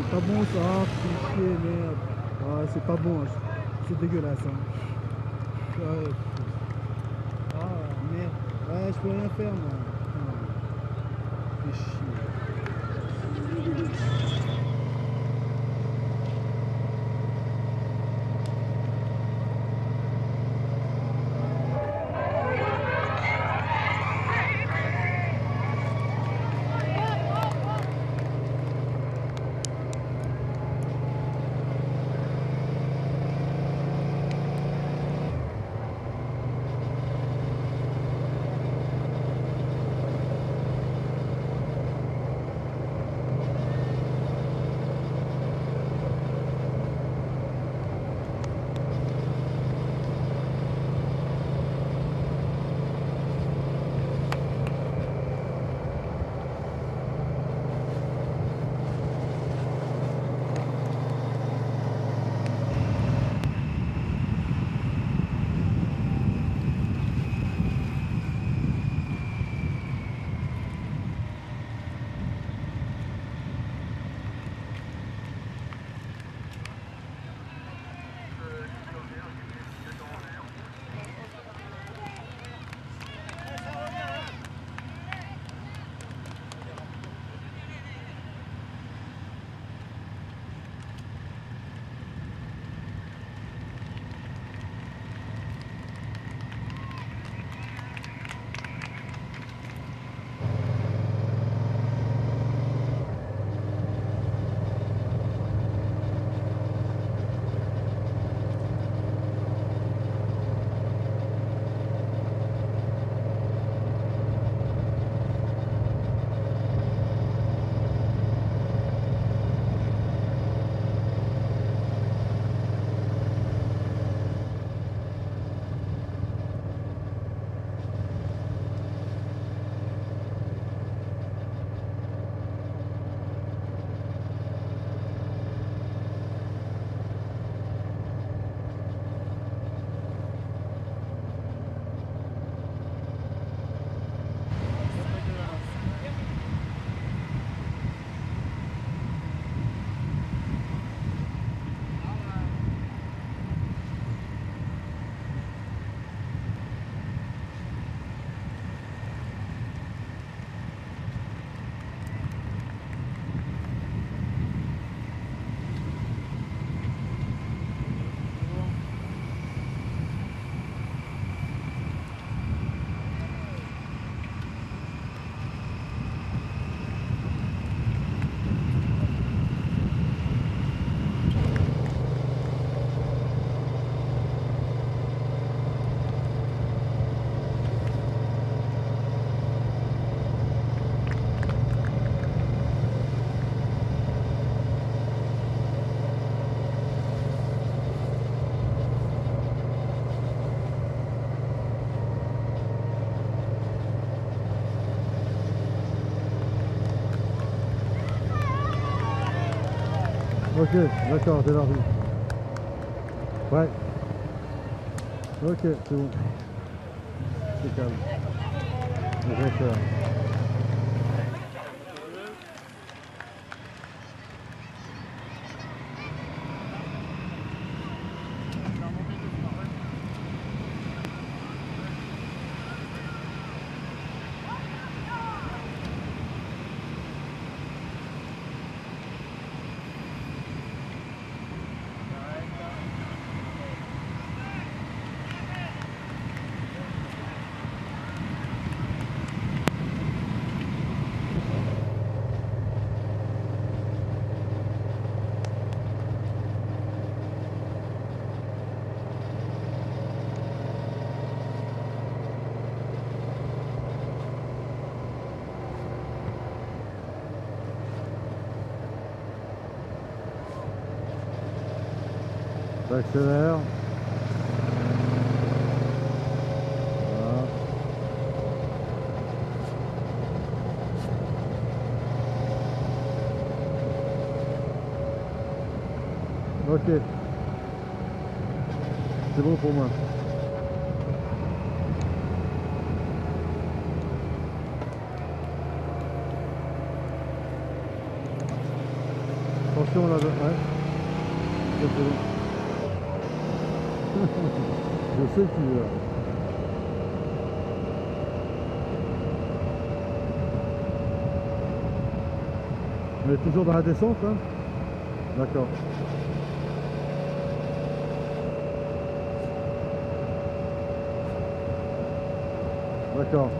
C'est pas bon ça, putain, merde. Ah, c'est pas bon, hein. C'est dégueulasse. Hein. Ah, merde. Ouais, je peux rien faire, moi. Fais chier. Ok, d'accord, j'ai la rue. Ouais. Ok, c'est bon. C'est calme. Je vais faire. J'accélère. Voilà. Ok. C'est bon pour moi. Attention là, ouais. C'est bon. Je sais que tu veux. On est toujours dans la descente, hein? D'accord. D'accord.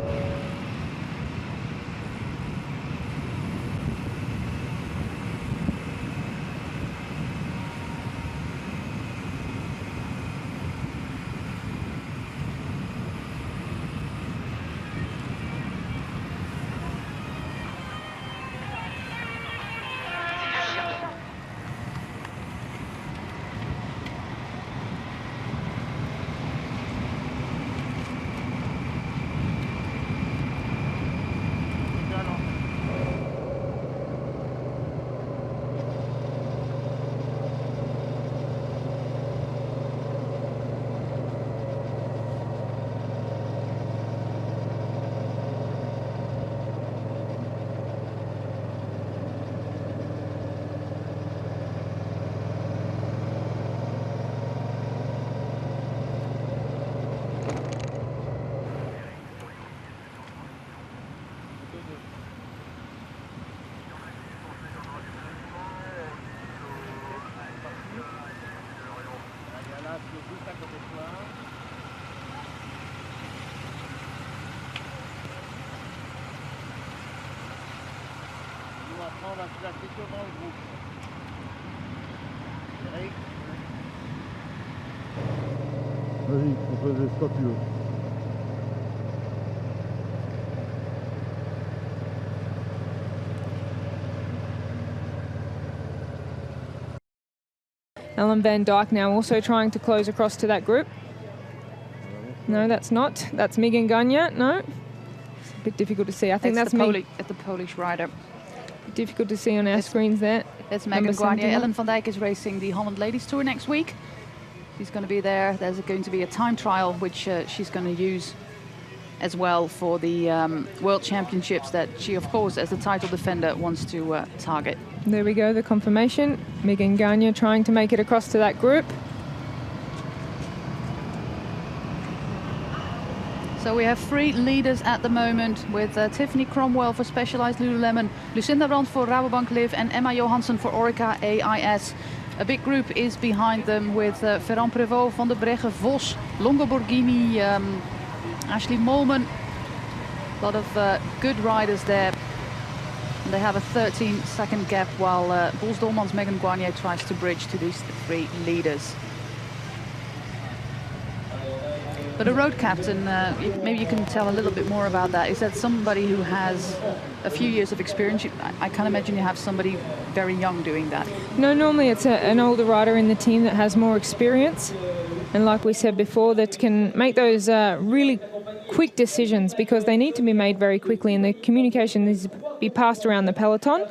On va se placer devant le groupe. Eric. Vas-y, on fait des statues. Ellen van Dijk now also trying to close across to that group. No, that's not. That's Megan Gagne. No. It's a bit difficult to see. I think that's the Polish rider. Difficult to see on our screens there. That's Megan Gagne. Ellen van Dijk is racing the Holland Ladies Tour next week. She's going to be there. There's going to be a time trial which she's going to use as well for the World Championships that she, of course, as the title defender, wants to target. There we go, the confirmation. Megan Gagne trying to make it across to that group. So we have 3 leaders at the moment with Tiffany Cromwell for Specialized Lululemon, Lucinda Brand for Rabobank Live and Emma Johansson for Orica AIS. A big group is behind them with Ferrand Prévost, Van der Breggen, Vos, Longo Borghini, Ashley Molman. A lot of good riders there. And they have a 13-second gap while Boels Dolmans Megan Gagne tries to bridge to these 3 leaders. But a road captain, maybe you can tell a little bit more about that. Is that somebody who has a few years of experience? I can't imagine you have somebody very young doing that. No, normally it's an older rider in the team that has more experience. And like we said before, that can make those really quick decisions because they need to be made very quickly and the communication needs to be passed around the peloton.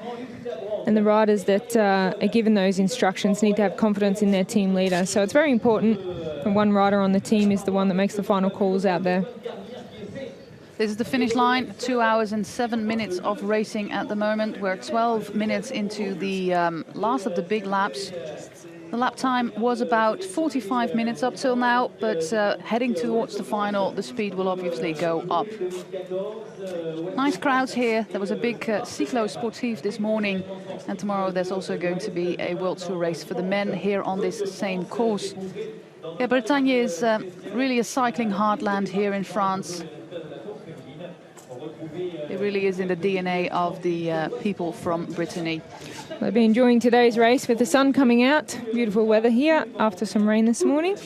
And the riders that are given those instructions need to have confidence in their team leader. So it's very important that one rider on the team is the one that makes the final calls out there. This is the finish line, 2 hours and 7 minutes of racing at the moment. We're 12 minutes into the last of the big laps. The lap time was about 45 minutes up till now, but heading towards the final, the speed will obviously go up. Nice crowds here. There was a big cyclo sportif this morning, and tomorrow there's also going to be a World Tour race for the men here on this same course. Yeah, Bretagne is really a cycling heartland here in France. It really is in the DNA of the people from Brittany. They'll be enjoying today's race with the sun coming out. Beautiful weather here after some rain this morning.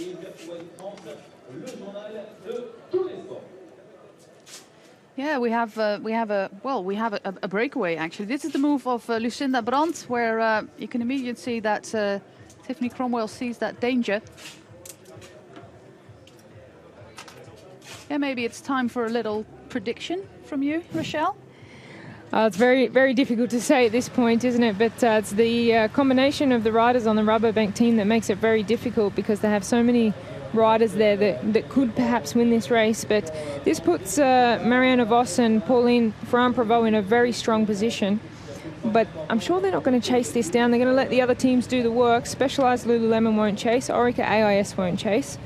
Yeah, we have a breakaway actually. This is the move of Lucinda Brand, where you can immediately see that Tiffany Cromwell sees that danger. Yeah, maybe it's time for a little prediction from you, Rochelle. It's very, very difficult to say at this point, isn't it? But it's the combination of the riders on the Rabobank team that makes it very difficult, because they have so many riders there that could perhaps win this race. But this puts Marianne Vos and Pauline Ferrand-Prévot in a very strong position. But I'm sure they're not going to chase this down. They're going to let the other teams do the work. Specialized Lululemon won't chase. Orica AIS won't chase.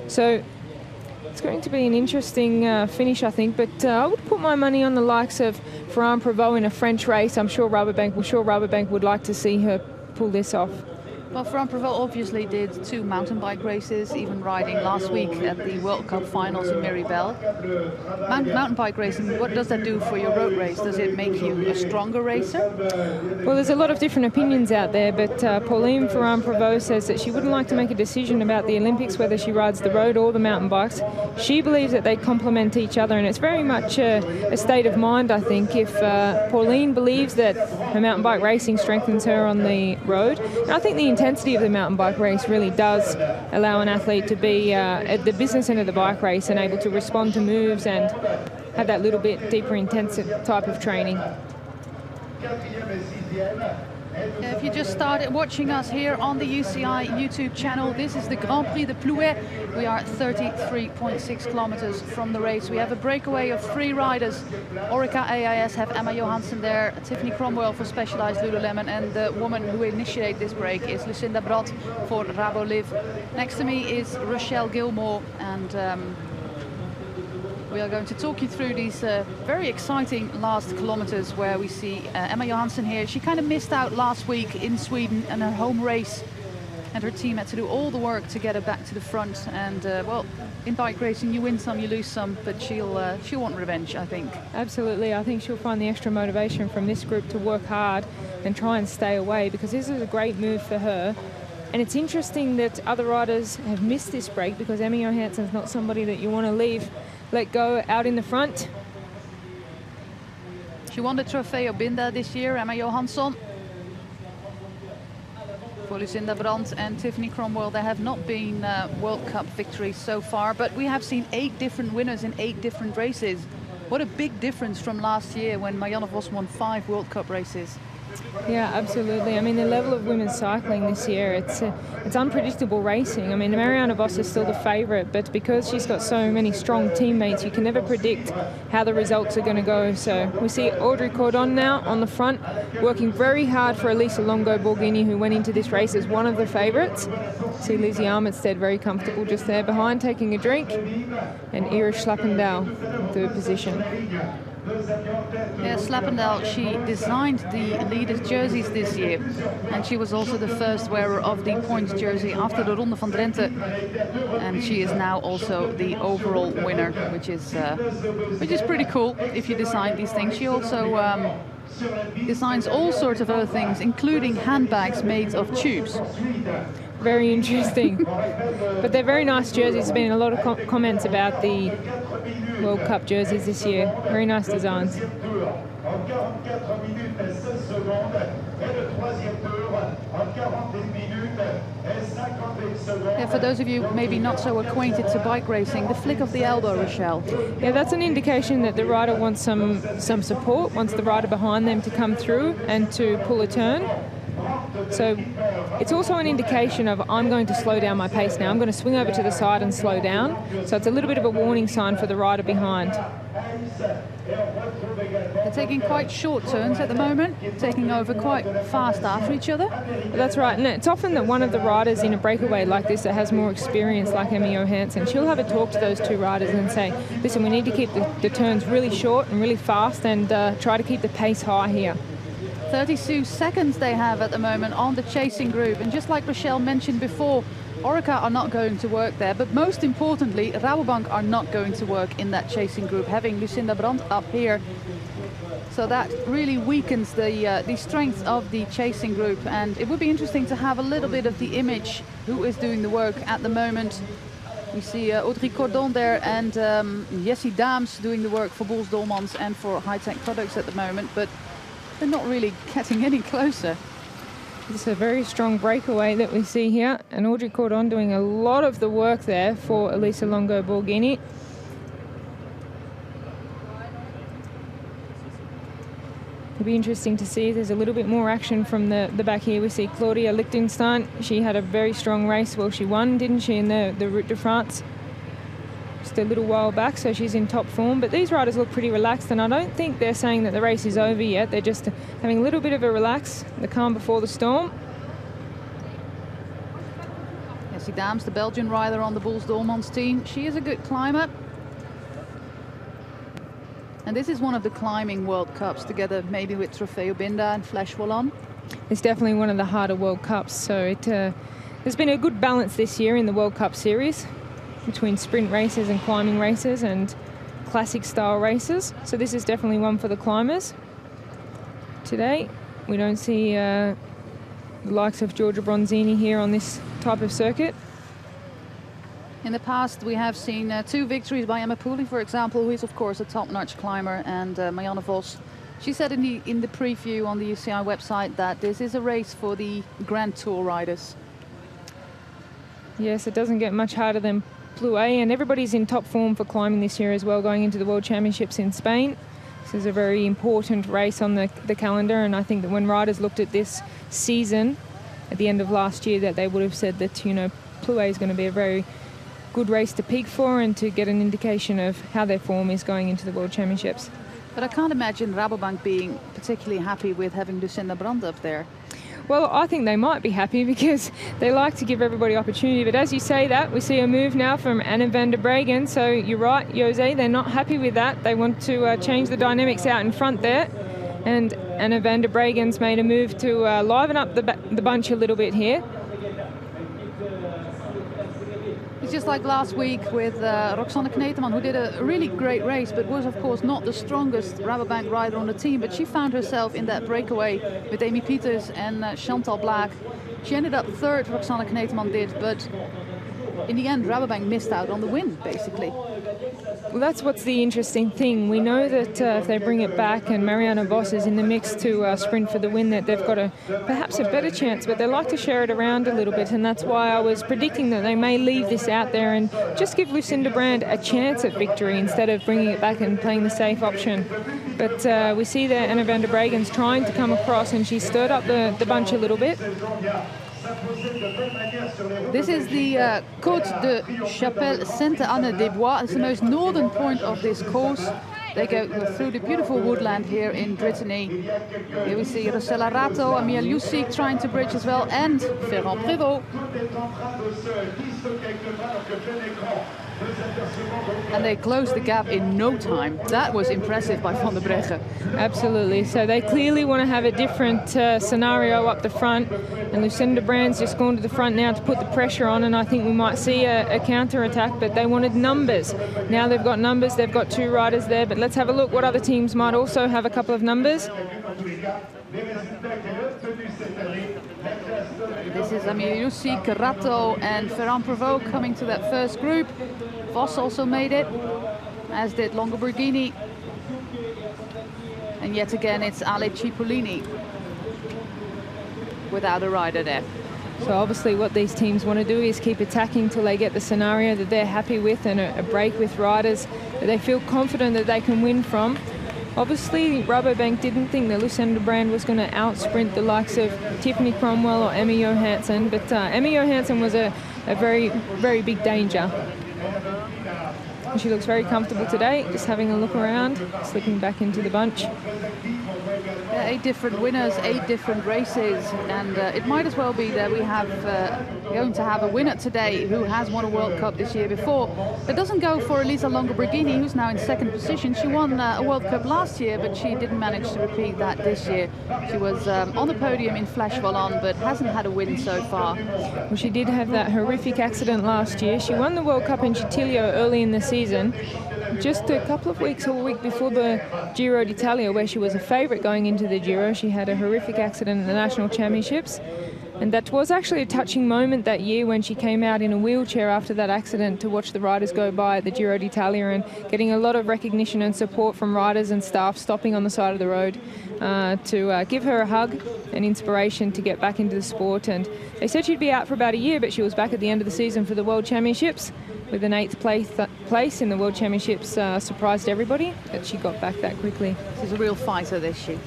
So it's going to be an interesting finish, I think. But I would put my money on the likes of Ferrand-Prévot in a French race. I'm sure Rabobank would like to see her pull this off. Well, Ferrand-Prévot obviously did 2 mountain bike races, even riding last week at the World Cup finals in Miribel. Mountain bike racing, what does that do for your road race? Does it make you a stronger racer? Well, there's a lot of different opinions out there, but Pauline Ferrand-Prévot says that she wouldn't like to make a decision about the Olympics, whether she rides the road or the mountain bikes. She believes that they complement each other, and it's very much a state of mind, I think. If Pauline believes that her mountain bike racing strengthens her on the road, and I think the intensity of the mountain bike race really does allow an athlete to be at the business end of the bike race and able to respond to moves and have that little bit deeper intensive type of training. If you just started watching us here on the UCI YouTube channel, this is the Grand Prix de Plouay. We are 33.6 kilometers from the race. We have a breakaway of 3 riders. Orica AIS have Emma Johansson there, Tiffany Cromwell for Specialized Lululemon, and the woman who initiated this break is Lucinda Brand for Rabo Liv. Next to me is Rochelle Gilmore, and we are going to talk you through these very exciting last kilometers where we see Emma Johansson here. She kind of missed out last week in Sweden in her home race, and her team had to do all the work to get her back to the front. And well, in bike racing you win some, you lose some, but she'll want revenge, I think. Absolutely. I think she'll find the extra motivation from this group to work hard and try and stay away, because this is a great move for her. And it's interesting that other riders have missed this break, because Emma Johansson's not somebody that you want to let go out in the front. She won the Trofeo Binda this year, Emma Johansson. For Lucinda Brand and Tiffany Cromwell, there have not been World Cup victories so far, but we have seen 8 different winners in 8 different races. What a big difference from last year when Marianne Vos won 5 World Cup races. Yeah, absolutely. I mean, the level of women's cycling this year, it's unpredictable racing. I mean, Marianne Vos is still the favourite, but because she's got so many strong teammates, you can never predict how the results are going to go. So we see Audrey Cordon now on the front, working very hard for Elisa Longo-Borghini, who went into this race as one of the favourites. See Lizzie Armitstead very comfortable just there behind, taking a drink, and Iris Slappendal in 3rd position. Yeah, Slappendal, she designed the leaders' jerseys this year, and she was also the first wearer of the points jersey after the Ronde van Drenthe, and she is now also the overall winner, which is pretty cool if you design these things. She also designs all sorts of other things, including handbags made of tubes. Very interesting. But they're very nice jerseys. There's been a lot of comments about the World Cup jerseys this year. Very nice designs. Yeah, for those of you maybe not so acquainted to bike racing, the flick of the elbow, Rochelle. Yeah, that's an indication that the rider wants some support, wants the rider behind them to come through and to pull a turn. So it's also an indication of, I'm going to slow down my pace now. I'm going to swing over to the side and slow down. So it's a little bit of a warning sign for the rider behind. They're taking quite short turns at the moment, taking over quite fast after each other. That's right, and it's often that one of the riders in a breakaway like this that has more experience, like Emma Johansson, she'll have a talk to those 2 riders and say, listen, we need to keep the turns really short and really fast, and try to keep the pace high here. 32 seconds they have at the moment on the chasing group, and just like Rochelle mentioned before, Orica are not going to work there, but most importantly, Rabobank are not going to work in that chasing group, having Lucinda Brand up here. So that really weakens the strength of the chasing group, and it would be interesting to have a little bit of the image who is doing the work at the moment. We see Audrey Cordon there and Jessie Daams doing the work for Boels Dolmans and for High Tech Products at the moment, but they're not really getting any closer. It's a very strong breakaway that we see here, and Audrey Cordon doing a lot of the work there for Elisa Longo Borghini. It'll be interesting to see if there's a little bit more action from the back here. We see Claudia Lichtenstein. She had a very strong race. Well, she won, didn't she, in the Route de France just a little while back, so she's in top form. But these riders look pretty relaxed, and I don't think they're saying that the race is over yet. They're just having a little bit of a relax, the calm before the storm. Jessie Daams, the Belgian rider on the Bulls Dolmans team. She is a good climber. And this is one of the climbing World Cups, together maybe with Trofeo Binda and Flash Wallon. It's definitely one of the harder World Cups, so there's been a good balance this year in the World Cup series between sprint races and climbing races and classic style races. So this is definitely one for the climbers. Today we don't see the likes of Giorgia Bronzini here on this type of circuit. In the past, we have seen 2 victories by Emma Pooley, for example, who is, of course, a top-notch climber, and Marianne Vos. She said in the preview on the UCI website that this is a race for the Grand Tour riders. Yes, it doesn't get much harder than Plouay, and everybody's in top form for climbing this year as well, going into the World Championships in Spain. This is a very important race on the calendar, and I think that when riders looked at this season at the end of last year, that they would have said that, you know, Plouay is going to be a very good race to peak for and to get an indication of how their form is going into the World Championships. But I can't imagine Rabobank being particularly happy with having Lucinda Brand up there. Well, I think they might be happy because they like to give everybody opportunity. But as you say that, we see a move now from Anna van der Breggen. So you're right, Jose, they're not happy with that. They want to change the dynamics out in front there. And Anna van der Breggen's made a move to liven up the bunch a little bit here. It's just like last week with Roxanne Kneteman, who did a really great race, but was, of course, not the strongest Rabobank rider on the team. But she found herself in that breakaway with Amy Pieters and Chantal Blaak. She ended up 3rd, Roxanne Kneteman did, but in the end, Rabobank missed out on the win, basically. Well, that's what's the interesting thing. We know that if they bring it back and Marianne Vos is in the mix to sprint for the win, that they've got perhaps a better chance, but they like to share it around a little bit, and that's why I was predicting that they may leave this out there and just give Lucinda Brand a chance at victory instead of bringing it back and playing the safe option. But we see that Anna van der Breggen's trying to come across, and she stirred up the bunch a little bit. This is the Côte de Chapelle Sainte-Anne-des-Bois. It's the most northern point of this course. They go through the beautiful woodland here in Brittany. Here we see Rossella Rato, Amiel Lucic trying to bridge as well, and Ferrand Prévost. And they closed the gap in no time. That was impressive by Van der Breggen. Absolutely. So they clearly want to have a different scenario up the front. And Lucinda Brand's just gone to the front now to put the pressure on. And I think we might see a counter-attack. But they wanted numbers. Now they've got numbers. They've got 2 riders there. But let's have a look what other teams might also have a couple of numbers. This is Amiel Lucic, Rato and Ferrand Prévost coming to that first group. Vos also made it, as did Longo Borghini. And yet again, it's Ale Cipollini without a rider there. So obviously what these teams want to do is keep attacking till they get the scenario that they're happy with and a break with riders that they feel confident that they can win from. Obviously, Rabobank didn't think that Lucinda Brand was going to out-sprint the likes of Tiffany Cromwell or Emma Johansson, but Emma Johansson was a very, very big danger. And she looks very comfortable today, just having a look around, slipping back into the bunch. Yeah, 8 different winners, 8 different races, and it might as well be that we have going to have a winner today who has won a World Cup this year before. That doesn't go for Elisa Longo Borghini, who's now in 2nd position. She won a World Cup last year, but she didn't manage to repeat that this year. She was on the podium in Flash Wallon, but hasn't had a win so far. Well, she did have that horrific accident last year. She won the World Cup in Chitilio early in the season, just a couple of weeks or a week before the Giro d'Italia, where she was a favourite going into the Giro. She had a horrific accident in the National Championships, And that was actually a touching moment that year when she came out in a wheelchair after that accident to watch the riders go by at the Giro d'Italia, and getting a lot of recognition and support from riders and staff stopping on the side of the road to give her a hug and inspiration to get back into the sport. And they said she'd be out for about a year, but she was back at the end of the season for the World Championships with an 8th place in the World Championships. Surprised everybody that she got back that quickly. She's a real fighter, is she?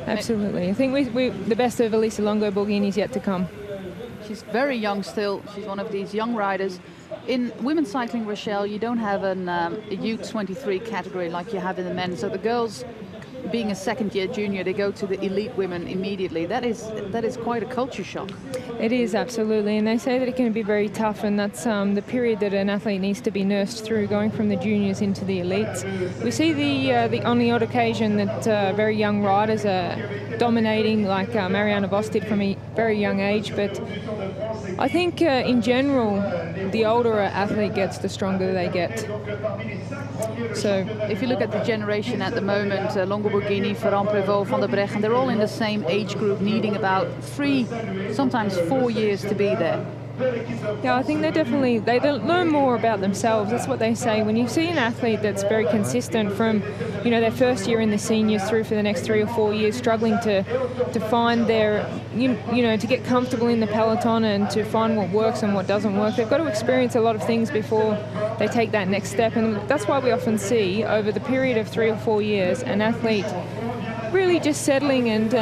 Absolutely. I think the best of Elisa Longo Borghini is yet to come. She's very young still. She's one of these young riders. In women's cycling, Rochelle, you don't have a U23 category like you have in the men. So the girls, being a second-year junior, they go to the elite women immediately. That is quite a culture shock. It is, absolutely, and they say that it can be very tough, and that's the period that an athlete needs to be nursed through, going from the juniors into the elites. We see the on the odd occasion that very young riders are dominating, like Marianne Vos did from a very young age, but I think in general, the older an athlete gets, the stronger they get. So if you look at the generation at the moment, Longo Borghini, Ferrand Prévot, Van der Breggen, they're all in the same age group, needing about 3, sometimes 4 years to be there. Yeah, I think they learn more about themselves. That's what they say. When you see an athlete that's very consistent from, their first year in the seniors through for the next 3 or 4 years, struggling to find their, to get comfortable in the peloton and to find what works and what doesn't work, they've got to experience a lot of things before they take that next step. And that's why we often see over the period of 3 or 4 years an athlete really just settling and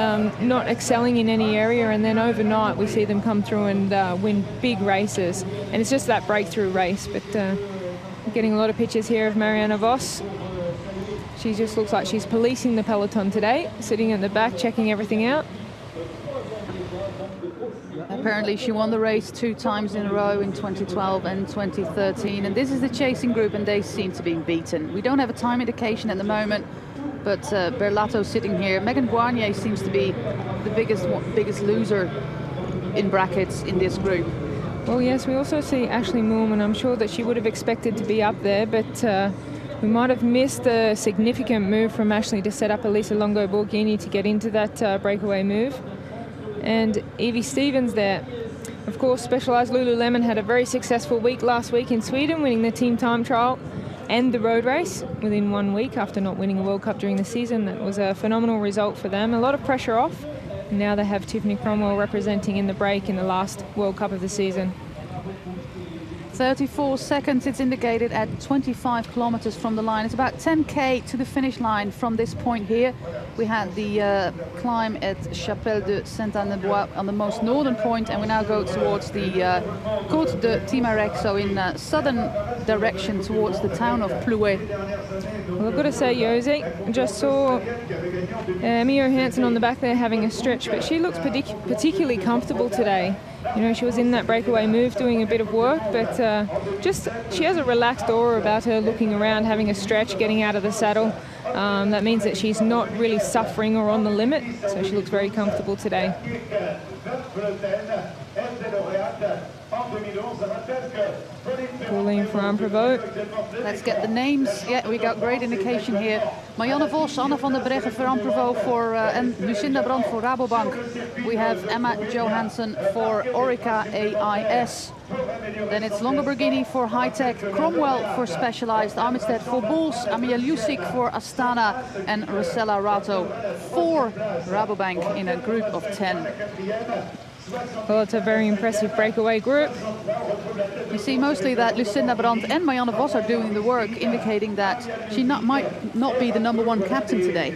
not excelling in any area, and then overnight we see them come through and win big races, and it's just that breakthrough race. But getting a lot of pictures here of Marianne Vos. She just looks like she's policing the peloton today, sitting at the back checking everything out. Apparently she won the race 2 times in a row in 2012 and 2013, and this is the chasing group, and they seem to be beaten. We don't have a time indication at the moment, but Berlato sitting here. Megan Guarnier seems to be the biggest loser in brackets in this group. Well, yes, we also see Ashley Moorman. I'm sure that she would have expected to be up there, but we might have missed a significant move from Ashley to set up Elisa Longo Borghini to get into that breakaway move. And Evie Stevens there. Of course, Specialized Lululemon had a very successful week last week in Sweden, winning the team time trial and the road race within 1 week after not winning a World Cup during the season. That was a phenomenal result for them. A lot of pressure off. And now they have Tiffany Cromwell representing in the break in the last World Cup of the season. 34 seconds, it's indicated at 25 kilometers from the line. It's about 10k to the finish line from this point here. We had the climb at Chapelle de Saint-Anne-de-Bois on the most northern point, and we now go towards the Côte de Timarec, so in southern direction towards the town of Plouay. Well, I've got to say, Josie, I just saw Mia Hansen on the back there having a stretch, but she looks particularly comfortable today. She was in that breakaway move doing a bit of work, but she has a relaxed aura about her, looking around, having a stretch, getting out of the saddle. That means that she's not really suffering or on the limit, so she looks very comfortable today. Pauline Ferrand Prévot. Let's get the names. Yeah, we got great indication here. Marianne Vos, Anne van der Breggen, Ferrand Prévot for and Lucinda Brand for Rabobank. We have Emma Johansson for Orica AIS. Then it's Longo Borghini for High Tech, Cromwell for Specialized, Armistead for Bulls, Amia Lusic for Astana, and Rosella Rato for Rabobank in a group of 10. Well, it's a very impressive breakaway group. You see mostly that Lucinda Brand and Marianne Vos are doing the work, indicating that she might not be the #1 captain today.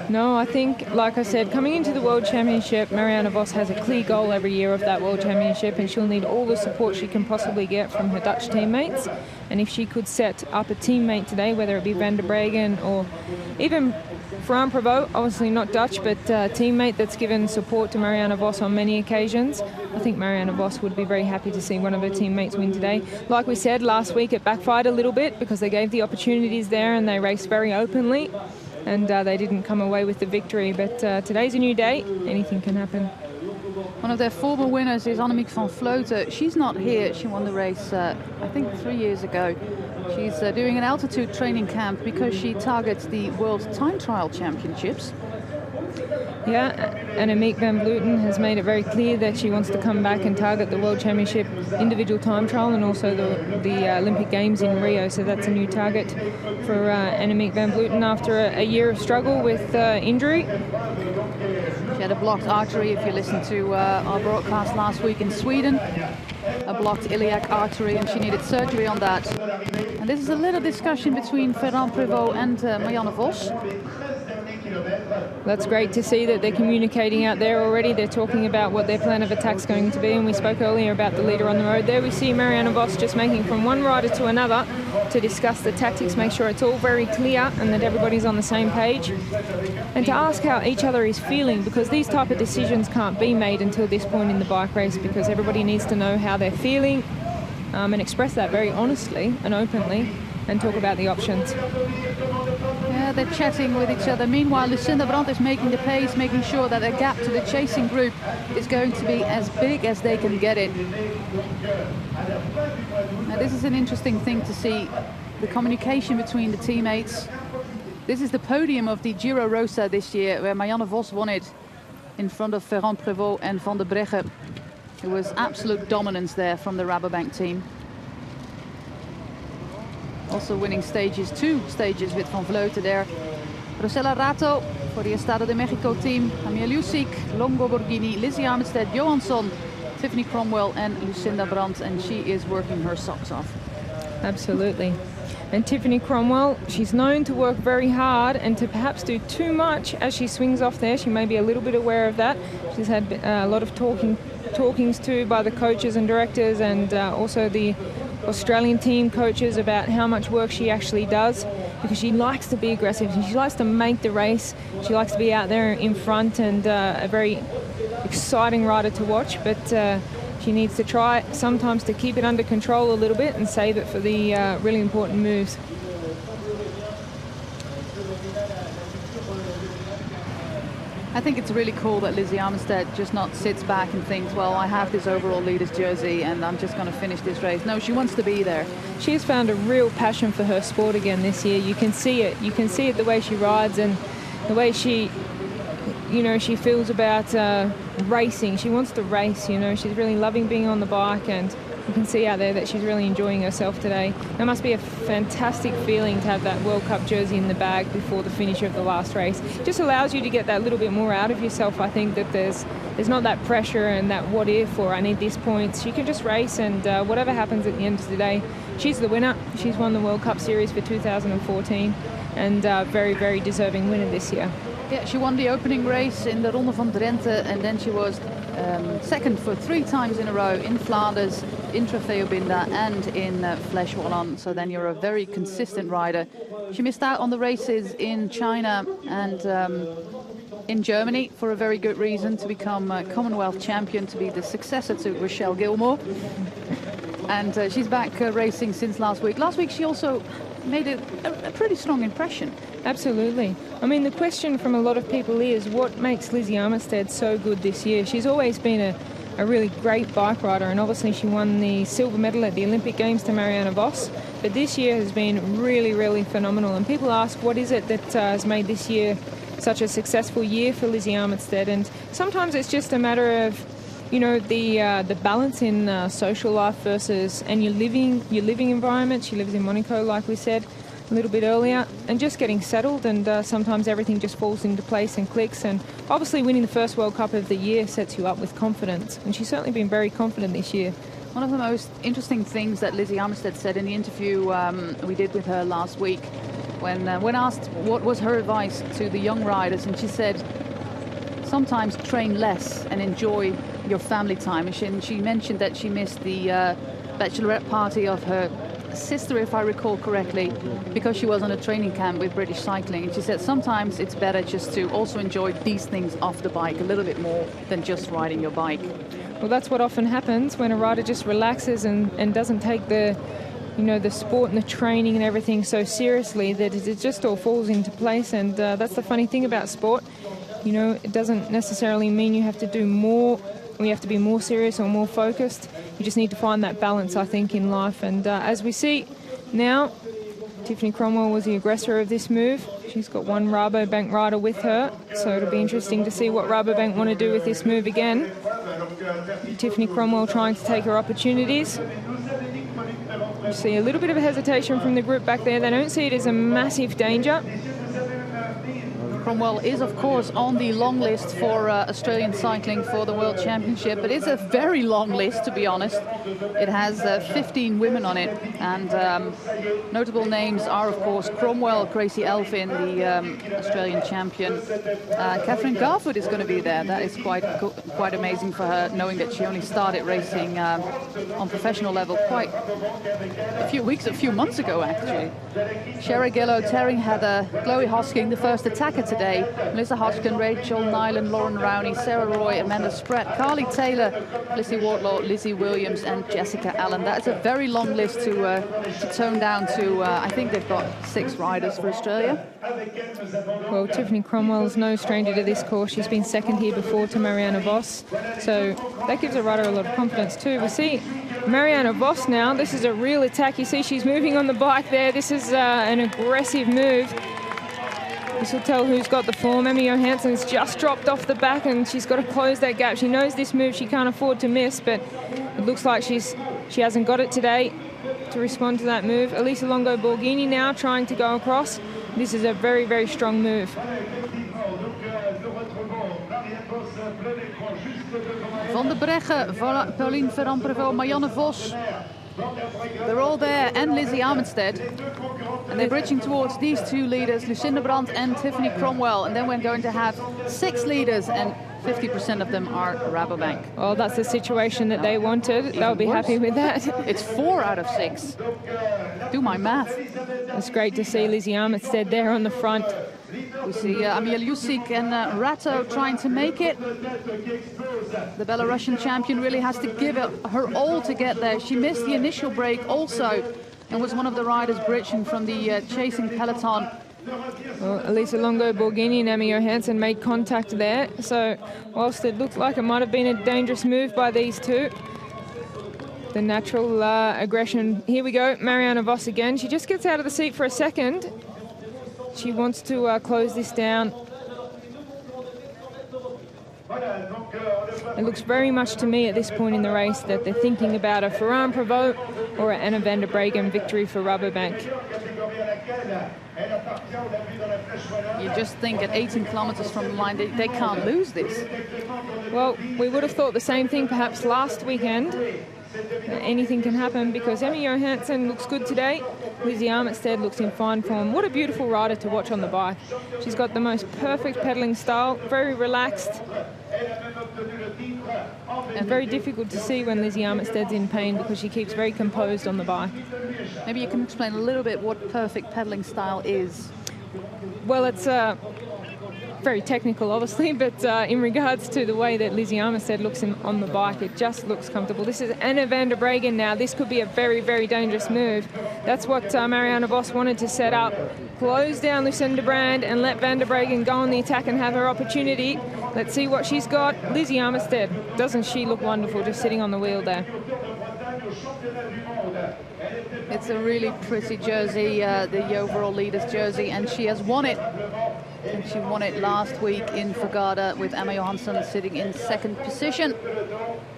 No, I think, like I said, coming into the World Championship, Marianne Vos has a clear goal every year of that World Championship, and she'll need all the support she can possibly get from her Dutch teammates. And if she could set up a teammate today, whether it be Van der Breggen or even Ferrand Prévot, obviously not Dutch, but a teammate that's given support to Marianne Vos on many occasions, I think Marianne Vos would be very happy to see one of her teammates win today. Like we said, last week it backfired a little bit because they gave the opportunities there and they raced very openly, and they didn't come away with the victory. But today's a new day, anything can happen. One of their former winners is Annemiek van Vleuten. She's not here. She won the race, I think, 3 years ago. She's doing an altitude training camp because she targets the World Time Trial Championships. Yeah, and Annemiek van Vleuten has made it very clear that she wants to come back and target the World Championship individual time trial and also the Olympic Games in Rio. So that's a new target for Annemiek van Vleuten after a year of struggle with injury. She had a blocked artery, if you listened to our broadcast last week in Sweden. A blocked iliac artery, and she needed surgery on that. And this is a little discussion between Ferrand Prévot and Marianne Vos. That's great to see that they're communicating out there already. They're talking about what their plan of attack's going to be, and we spoke earlier about the leader on the road. There we see Marianne Vos just making from one rider to another to discuss the tactics, make sure it's all very clear and that everybody's on the same page, and to ask how each other is feeling, because these type of decisions can't be made until this point in the bike race, because everybody needs to know how they're feeling and express that very honestly and openly and talk about the options. Yeah, they're chatting with each other. Meanwhile, Lucinda Brand is making the pace, making sure that the gap to the chasing group is going to be as big as they can get it. Now, this is an interesting thing to see, the communication between the teammates. This is the podium of the Giro Rosa this year, where Marianne Vos won it in front of Ferrand Prévot and Van der Breggen. It was absolute dominance there from the Rabobank team. Also winning stages, 2 stages with Van Vleuten there. Rosella Rato for the Estado de Mexico team. Amir Lusic, Longo Borghini, Lizzie Armitstead, Johansson, Tiffany Cromwell and Lucinda Brand, and she is working her socks off. Absolutely. And Tiffany Cromwell, she's known to work very hard and to perhaps do too much as she swings off there. She may be a little bit aware of that. She's had a lot of talkings to by the coaches and directors, and also the Australian team coaches about how much work she actually does, because she likes to be aggressive. She likes to make the race. She likes to be out there in front and a very exciting rider to watch, but she needs to try sometimes to keep it under control a little bit and save it for the really important moves. I think it's really cool that Lizzie Armitstead just not sits back and thinks, well, I have this overall leader's jersey and I'm just going to finish this race. No, she wants to be there. She has found a real passion for her sport again this year. You can see it. You can see it the way she rides and the way she, you know, she feels about racing. She wants to race, you know. She's really loving being on the bike, and you can see out there that she's really enjoying herself today. That must be a fantastic feeling to have that World Cup jersey in the bag before the finish of the last race. It just allows you to get that little bit more out of yourself. I think that there's not that pressure and that what if or I need these points. You can just race, and whatever happens at the end of the day, she's the winner. She's won the World Cup Series for 2014 and very, very deserving winner this year. Yeah, she won the opening race in the Ronde van Drenthe, and then she was second for 3 times in a row in Flanders, in Trofeo Binda and in Flèche Wallonne. So then you're a very consistent rider. She missed out on the races in China and in Germany for a very good reason, to become a Commonwealth champion, to be the successor to Rochelle Gilmore. And she's back racing since last week. Last week she also made a pretty strong impression. Absolutely. I mean, the question from a lot of people is, what makes Lizzie Armitstead so good this year? She's always been a really great bike rider, and obviously she won the silver medal at the Olympic Games to Marianne Vos, but this year has been really, really phenomenal. And people ask, what is it that has made this year such a successful year for Lizzie Armitstead? And sometimes it's just a matter of, you know, the balance in social life versus and your living environment. She lives in Monaco, like we said a little bit earlier, and just getting settled, and sometimes everything just falls into place and clicks. And obviously winning the first World Cup of the year sets you up with confidence, and she's certainly been very confident this year. One of the most interesting things that Lizzie Armitstead said in the interview we did with her last week, when asked what was her advice to the young riders, and she said, sometimes train less and enjoy your family time. And she mentioned that she missed the bachelorette party of her sister, if I recall correctly, because she was on a training camp with British Cycling. And she said sometimes it's better just to also enjoy these things off the bike a little bit more than just riding your bike. Well, that's what often happens when a rider just relaxes and doesn't take the sport and the training and everything so seriously, that it just all falls into place. And that's the funny thing about sport. You know, it doesn't necessarily mean you have to do more, or you have to be more serious or more focused. You just need to find that balance, I think, in life. And as we see now, Tiffany Cromwell was the aggressor of this move. She's got one Rabobank rider with her, so it'll be interesting to see what Rabobank want to do with this move again. Tiffany Cromwell trying to take her opportunities. You see a little bit of a hesitation from the group back there. They don't see it as a massive danger. Cromwell is, of course, on the long list for Australian cycling for the World Championship, but it's a very long list, to be honest. It has 15 women on it, and notable names are, of course, Cromwell, Gracie Elfin, the Australian champion. Catherine Garfoot is going to be there. That is quite amazing for her, knowing that she only started racing on professional level quite a few months ago, actually. Shara Gillow, Terry Heather, Chloe Hosking, the first attacker today. Melissa Hodgkin, Rachel Nyland, Lauren Rowney, Sarah Roy, Amanda Spratt, Carly Taylor, Lizzie Wardlaw, Lizzie Williams, and Jessica Allen. That's a very long list to tone down to. I think they've got 6 riders for Australia. Well, Tiffany Cromwell's no stranger to this course. She's been second here before to Marianne Vos, so that gives a rider a lot of confidence too. We see Marianne Vos now. This is a real attack. You see she's moving on the bike there. This is an aggressive move. This will tell who's got the form. Emma Johansson's just dropped off the back and she's got to close that gap. She knows this move she can't afford to miss, but it looks like she hasn't got it today to respond to that move. Elisa Longo Borghini now trying to go across. This is a very, very strong move. Van der Breggen, Pauline Ferrand-Prévot, Marianne Vos. They're all there, and Lizzie Armitstead. And they're bridging towards these 2 leaders, Lucinda Brand and Tiffany Cromwell. And then we're going to have 6 leaders, and 50% of them are Rabobank. Well, that's the situation that they wanted. They'll be happy with that. It's 4 out of 6. Do my math. It's great to see Lizzie Armitstead there on the front. We see Amiel Jusik and Rato trying to make it. The Belarusian champion really has to give it her all to get there. She missed the initial break also and was one of the riders bridging from the chasing peloton. Well, Elisa Longo Borghini and Emma Johansson made contact there. So whilst it looked like it might have been a dangerous move by these 2, the natural aggression. Here we go, Marianne Vos again. She just gets out of the seat for a second. She wants to close this down. It looks very much to me at this point in the race that they're thinking about a Ferrand-Prévot or an Anna van der Breggen victory for Rabobank. You just think at 18 kilometers from the line, they can't lose this. Well, we would have thought the same thing perhaps last weekend. Anything can happen because Emma Johansson looks good today. Lizzie Armitstead looks in fine form. What a beautiful rider to watch on the bike. She's got the most perfect pedaling style, very relaxed. And very difficult to see when Lizzie Armitstead's in pain because she keeps very composed on the bike. Maybe you can explain a little bit what perfect pedaling style is. Well, it's very technical, obviously, but in regards to the way that Lizzie Armitstead looks on the bike, it just looks comfortable. This is Anna van der Breggen now. This could be a very, very dangerous move. That's what Marianne Vos wanted to set up. Close down Lucinda Brand and let van der Breggen go on the attack and have her opportunity. Let's see what she's got. Lizzie Armitstead, doesn't she look wonderful just sitting on the wheel there? It's a really pretty jersey, the overall leader's jersey, and she has won it. And she won it last week in Fugada with Emma Johansson sitting in 2nd position.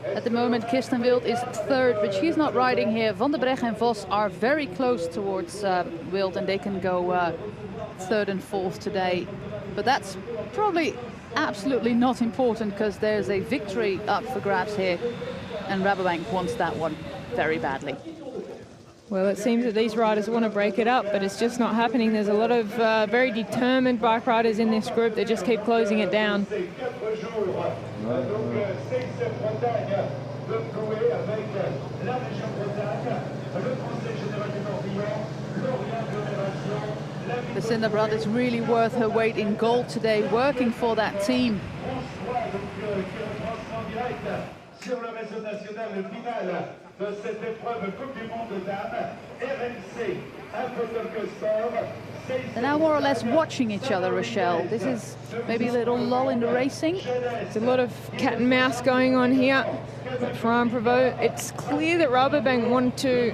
At the moment, Kirsten Wild is 3rd, but she's not riding here. Van der Breggen and Vos are very close towards Wild, and they can go 3rd and 4th today. But that's probably absolutely not important because there's a victory up for grabs here, and Rabobank wants that one very badly. Well, it seems that these riders want to break it up, but it's just not happening. There's a lot of very determined bike riders in this group that just keep closing it down. Lucinda Brand is really worth her weight in gold today, working for that team. Sur le réseau national, le final de cette épreuve Coupe du Monde de Dames, RMC, un protocole sport. They're now more or less watching each other, Rochelle. This is maybe a little lull in the racing. There's a lot of cat and mouse going on here from Provo. It's clear that Rabobank want to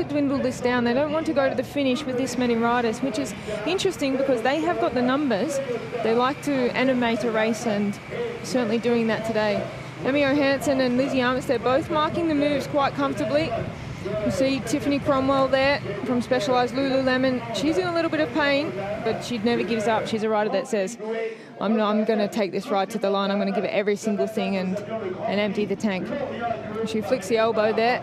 dwindle this down. They don't want to go to the finish with this many riders, which is interesting because they have got the numbers. They like to animate a race and certainly doing that today. Emmy O'Hanson and Lizzie Armitstead both marking the moves quite comfortably. You see Tiffany Cromwell there from Specialized Lululemon. She's in a little bit of pain, but she never gives up. She's a rider that says, I'm going to take this ride to the line. I'm going to give it every single thing and empty the tank. She flicks the elbow there.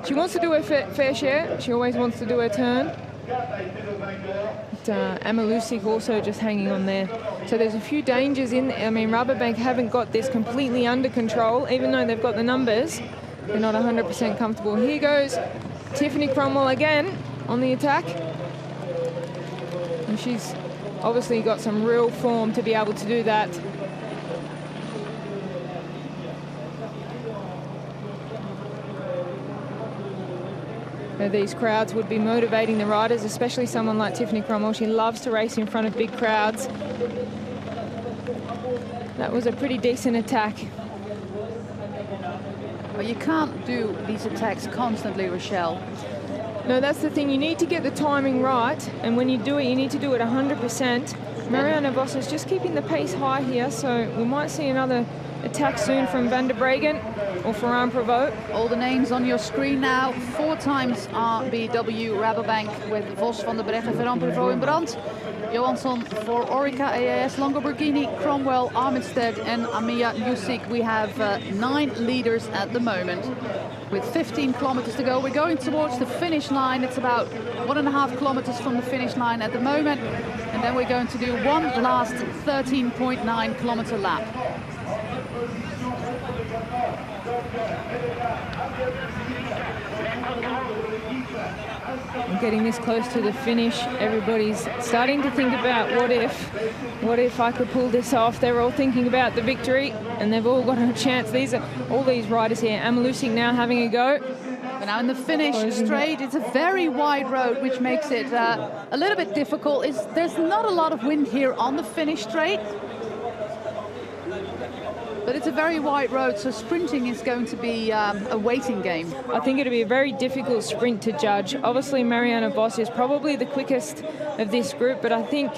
She wants to do her fair share. She always wants to do her turn. Emma Lucic also just hanging on there. So there's a few dangers in there. I mean, Rabobank haven't got this completely under control, even though they've got the numbers. They're not 100% comfortable. Here goes Tiffany Cromwell again on the attack. And she's obviously got some real form to be able to do that. Now, these crowds would be motivating the riders, especially someone like Tiffany Cromwell. She loves to race in front of big crowds. That was a pretty decent attack. But you can't do these attacks constantly, Rochelle. No, that's the thing. You need to get the timing right, and when you do it, you need to do it 100%. Marianne Vos is just keeping the pace high here, so we might see another attack soon from Van der Breggen or Ferran Provo. All the names on your screen now. 4 times RBW Rabobank with Vos, Van der Breggen, Ferran Provo and Brand. Johansson for Orica, AAS, Longoborghini, Cromwell, Armitstead and Amia Lucic. We have 9 leaders at the moment. With 15 kilometers to go, we're going towards the finish line. It's about 1.5 kilometers from the finish line at the moment. And then we're going to do one last 13.9 kilometer lap. I'm getting this close to the finish. Everybody's starting to think about what if I could pull this off. They're all thinking about the victory, and they've all got a chance. These are all these riders here. Emma Lucic now having a go. But now in the finish straight, it's a very wide road, which makes it a little bit difficult. There's not a lot of wind here on the finish straight. But it's a very wide road, so sprinting is going to be a waiting game. I think it'll be a very difficult sprint to judge. Obviously, Marianne Vos is probably the quickest of this group, but I think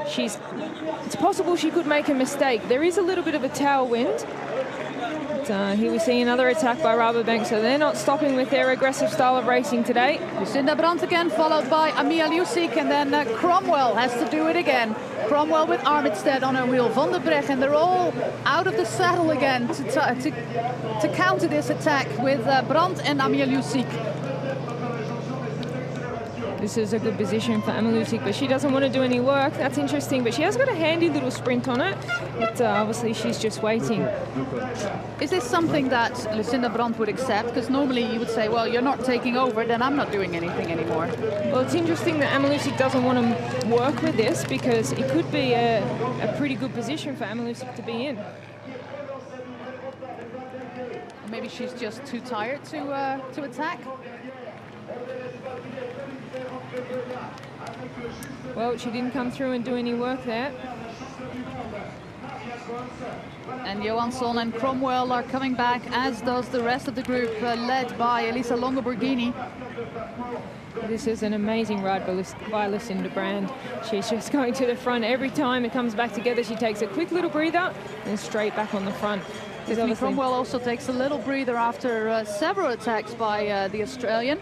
it's possible she could make a mistake. There is a little bit of a tailwind. Here we see another attack by Rabobank, so they're not stopping with their aggressive style of racing today. Lucinda Brand again, followed by Amia Lucic, and then Cromwell has to do it again. Cromwell with Armitstead on her wheel, Van der Breggen, they're all out of the saddle again to counter this attack with Brand and Amia Lucic. This is a good position for Emma Lucic, but she doesn't want to do any work. That's interesting, but she has got a handy little sprint on it. But obviously she's just waiting. Is this something that Lucinda Brand would accept? Because normally you would say, well, you're not taking over, then I'm not doing anything anymore. Well, it's interesting that Emma Lucic doesn't want to work with this, because it could be a pretty good position for Emma Lucic to be in. Maybe she's just too tired to attack. Well, she didn't come through and do any work there. And Johansson and Cromwell are coming back, as does the rest of the group, led by Elisa Longoborghini. This is an amazing ride by Lucinda Brand. She's just going to the front. Every time it comes back together, she takes a quick little breather and straight back on the front. Tiffany Cromwell also takes a little breather after several attacks by the Australian.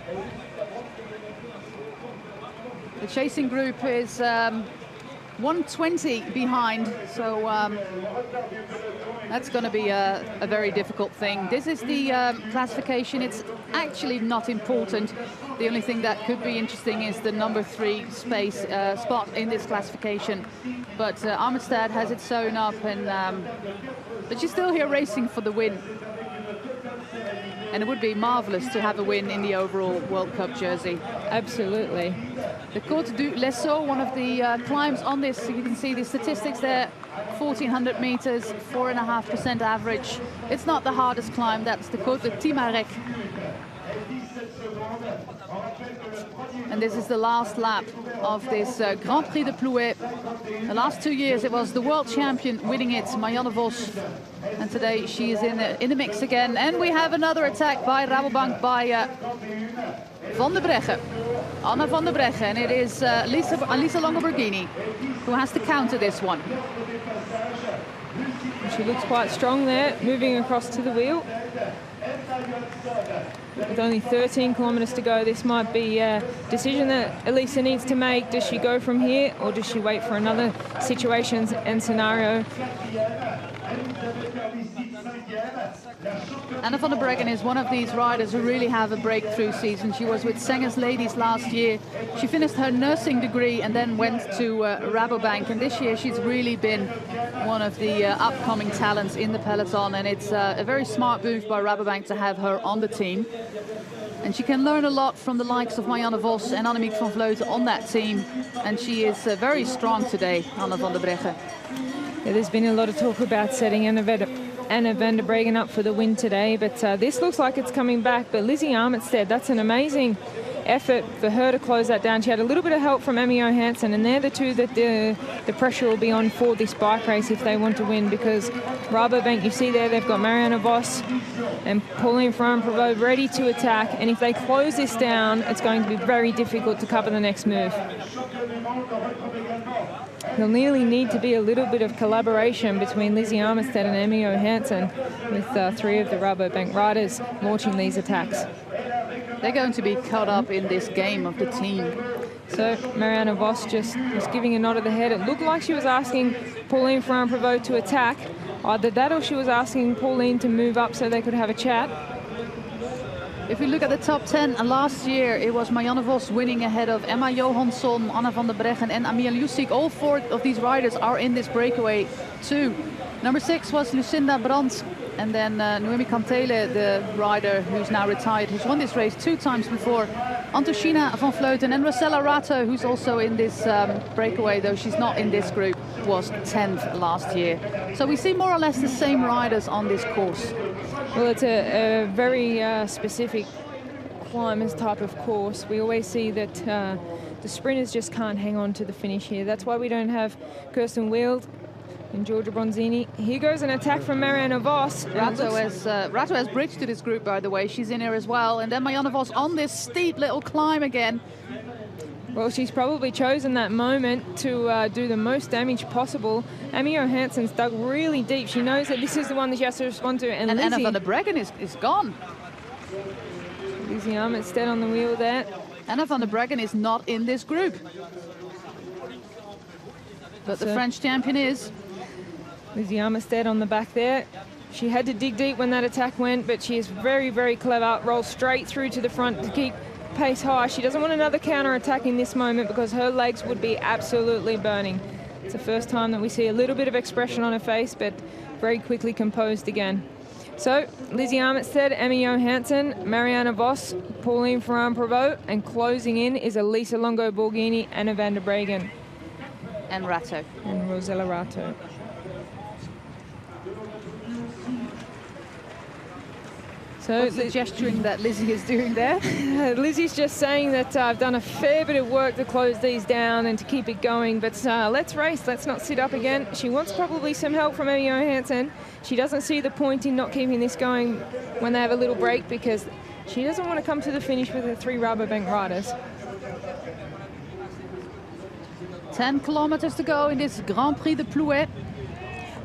The chasing group is 120 behind, so that's going to be a very difficult thing. This is the classification. It's actually not important. The only thing that could be interesting is the number 3 spot in this classification. But Armitstead has it sewn up, and but she's still here racing for the win. And it would be marvelous to have a win in the overall World Cup jersey. Absolutely. The Côte du Lesseau, one of the climbs on this, you can see the statistics there, 1,400 meters, 4.5% average. It's not the hardest climb, that's the Côte de Timarec. And this is the last lap of this Grand Prix de Plouay. The last 2 years it was the world champion winning it, Marianne Vos. And today she is in the mix again. And we have another attack by Rabobank, by Van der Breggen. Anna van der Breggen. And it is Lisa Longo-Borghini who has to counter this one. She looks quite strong there, moving across to the wheel. With only 13 kilometres to go, this might be a decision that Elisa needs to make. Does she go from here, or does she wait for another situation and scenario? Anna van der Breggen is one of these riders who really have a breakthrough season. She was with Sengers Ladies last year. She finished her nursing degree and then went to Rabobank. And this year she's really been one of the upcoming talents in the peloton. And it's a very smart move by Rabobank to have her on the team. And she can learn a lot from the likes of Marianne Vos and Annemiek van Vleuten on that team. And she is very strong today, Anna van der Breggen. Yeah, there's been a lot of talk about setting Anna van der Breggen up for the win today, but this looks like it's coming back. But Lizzie Armitstead, that's an amazing effort for her to close that down. She had a little bit of help from Emmy Johansson, and they're the two that the pressure will be on for this bike race if they want to win, because Rabobank, you see there, they've got Marianne Vos and Pauline Ferrand-Prévot ready to attack, and if they close this down, it's going to be very difficult to cover the next move. There'll nearly need to be a little bit of collaboration between Lizzie Armitstead and Emmy Johansson, with 3 of the Rabobank riders launching these attacks. They're going to be caught up in this game of the team. So Marianne Vos just was giving a nod of the head. It looked like she was asking Pauline Ferrand-Prévot to attack. Either that or she was asking Pauline to move up so they could have a chat. If we look at the top 10, last year it was Marianne Vos winning ahead of Emma Johansson, Anna van der Breggen and Amiel Jussik. All 4 of these riders are in this breakaway too. Number 6 was Lucinda Brand, and then Noemi Kantele, the rider who's now retired, who's won this race 2 times before. Antoshina van Vleuten and Rosella Rato, who's also in this breakaway, though she's not in this group, was 10th last year. So we see more or less the same riders on this course. Well, it's a very specific climbers type of course. We always see that the sprinters just can't hang on to the finish here. That's why we don't have Kirsten Wild and Giorgia Bronzini. Here goes an attack from Marianne Vos. Rato has bridged to this group, by the way. She's in here as well. And then Marianne Vos on this steep little climb again. Well, she's probably chosen that moment to do the most damage possible. Emmy Johansson's dug really deep. She knows that this is the one that she has to respond to. And Anna van der Breggen is gone. Lizzie Armitstead on the wheel there. Anna van der Breggen is not in this group. But the French champion is. Lizzie Armitstead on the back there. She had to dig deep when that attack went, but she is very, very clever. Rolls straight through to the front to keep pace high. She doesn't want another counter attack in this moment because her legs would be absolutely burning. It's the first time that we see a little bit of expression on her face, but very quickly composed again. So Lizzie Armitstead, Emmy Johansson, Marianne Vos, Pauline Ferrand-Prévot, and closing in is Elisa Longo-Borghini, Anna van der Breggen. And Rato. And Rosella Rato. So what's the gesturing that Lizzie is doing there? Lizzie's just saying that I've done a fair bit of work to close these down and to keep it going, but let's race, let's not sit up again. She wants probably some help from Emmy Johansson. She doesn't see the point in not keeping this going when they have a little break, because she doesn't want to come to the finish with the 3 Rabobank riders. 10 kilometers to go in this Grand Prix de Plouay.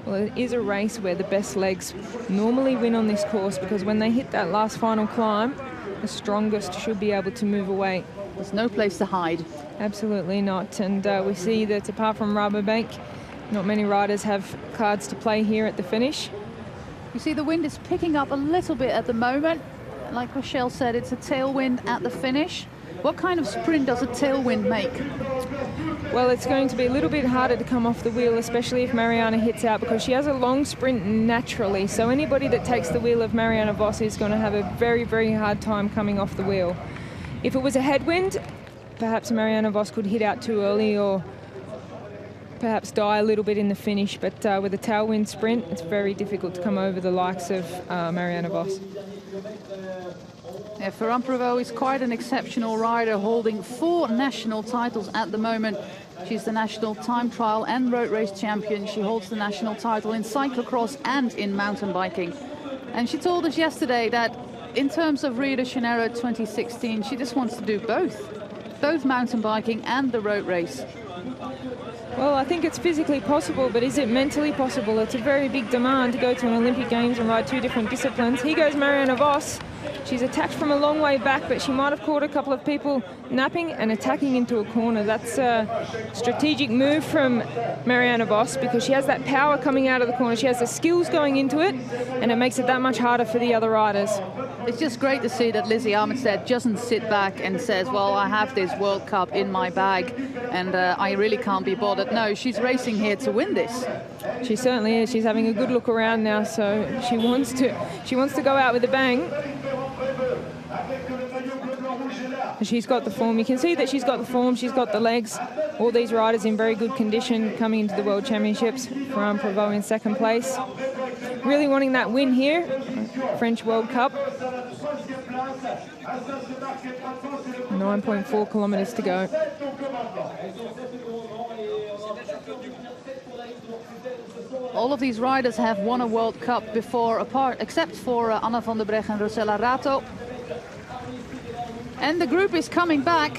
Well, it is a race where the best legs normally win on this course, because when they hit that last final climb, the strongest should be able to move away. There's no place to hide. Absolutely not. And we see that apart from Rabobank, not many riders have cards to play here at the finish. You see the wind is picking up a little bit at the moment. Like Rochelle said, it's a tailwind at the finish. What kind of sprint does a tailwind make? Well, it's going to be a little bit harder to come off the wheel, especially if Marianne hits out, because she has a long sprint naturally. So anybody that takes the wheel of Marianne Vos is going to have a very, very hard time coming off the wheel. If it was a headwind, perhaps Marianne Vos could hit out too early or perhaps die a little bit in the finish, but with a tailwind sprint, it's very difficult to come over the likes of Marianne Vos. Yeah, Ferrand Prévot is quite an exceptional rider, holding 4 national titles at the moment. She's the national time trial and road race champion. She holds the national title in cyclocross and in mountain biking. And she told us yesterday that in terms of Rio de Janeiro 2016, she just wants to do both mountain biking and the road race. Well, I think it's physically possible, but is it mentally possible? It's a very big demand to go to an Olympic Games and ride 2 different disciplines. Here goes Marianne Vos. She's attacked from a long way back, but she might have caught a couple of people napping and attacking into a corner. That's a strategic move from Marianne Vos because she has that power coming out of the corner. She has the skills going into it, and it makes it that much harder for the other riders. It's just great to see that Lizzie Armitstead doesn't sit back and says, well, I have this World Cup in my bag and I really can't be bothered. No, she's racing here to win this. She certainly is. She's having a good look around now, so she wants to go out with a bang. She's got the form. You can see that she's got the form. She's got the legs. All these riders in very good condition coming into the World Championships. Ferrand Prévot in 2nd place. Really wanting that win here. French World Cup. 9.4 kilometers to go. All of these riders have won a World Cup before, except for Anna van der Breggen and Rosella Rato. And the group is coming back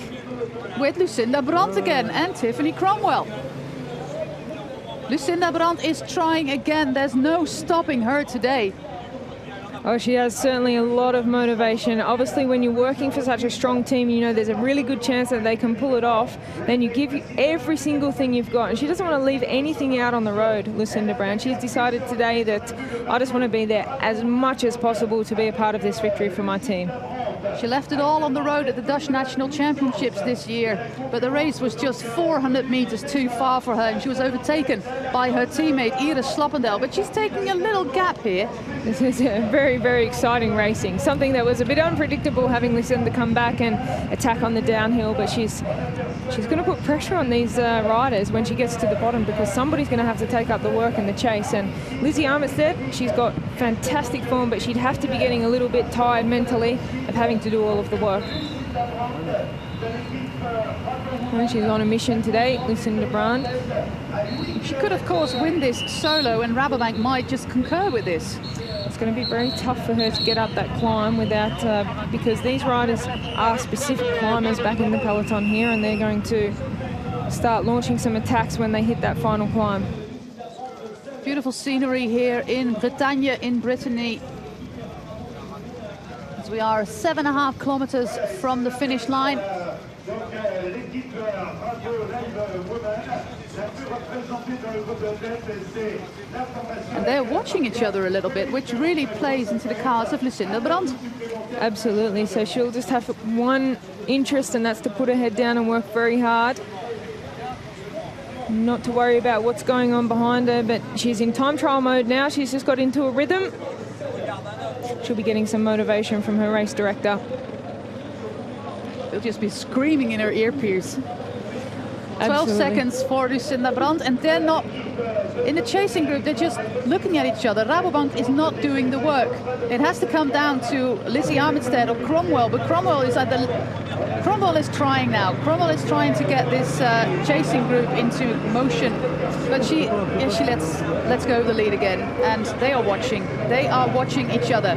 with Lucinda Brand again and Tiffany Cromwell. Lucinda Brand is trying again. There's no stopping her today. Oh, she has certainly a lot of motivation. Obviously, when you're working for such a strong team, you know there's a really good chance that they can pull it off. Then you give every single thing you've got. And she doesn't want to leave anything out on the road, Lucinda Brand. She's decided today that I just want to be there as much as possible to be a part of this victory for my team. She left it all on the road at the Dutch National Championships this year, but the race was just 400 meters too far for her, and she was overtaken by her teammate Iris Slappendel. But she's taking a little gap here. This is a very, very exciting racing. Something that was a bit unpredictable, having Lucinda come back and attack on the downhill, but she's going to put pressure on these riders when she gets to the bottom, because somebody's going to have to take up the work in the chase. And Lizzie Armitstead, she's got fantastic form, but she'd have to be getting a little bit tired mentally of having to do all of the work. And she's on a mission today, Lucinda Brand. She could, of course, win this solo, and Rabobank might just concur with this. It's going to be very tough for her to get up that climb without, because these riders are specific climbers back in the peloton here, and they're going to start launching some attacks when they hit that final climb. Beautiful scenery here in Bretagne, in Brittany. As we are 7.5 kilometers from the finish line. And they're watching each other a little bit, which really plays into the cards of Lucinda Brand. Absolutely. So she'll just have one interest, and that's to put her head down and work very hard. Not to worry about what's going on behind her, but she's in time trial mode now. She's just got into a rhythm. She'll be getting some motivation from her race director. They'll just be screaming in her earpiece. 12 Absolutely. seconds for Lucinda Brand, and they're not in the chasing group. They're just looking at each other. Rabobank is not doing the work. It has to come down to Lizzie Armitstead or Cromwell, but Cromwell is trying now. Cromwell is trying to get this chasing group into motion, but she lets go of the lead again, and they are watching. They are watching each other.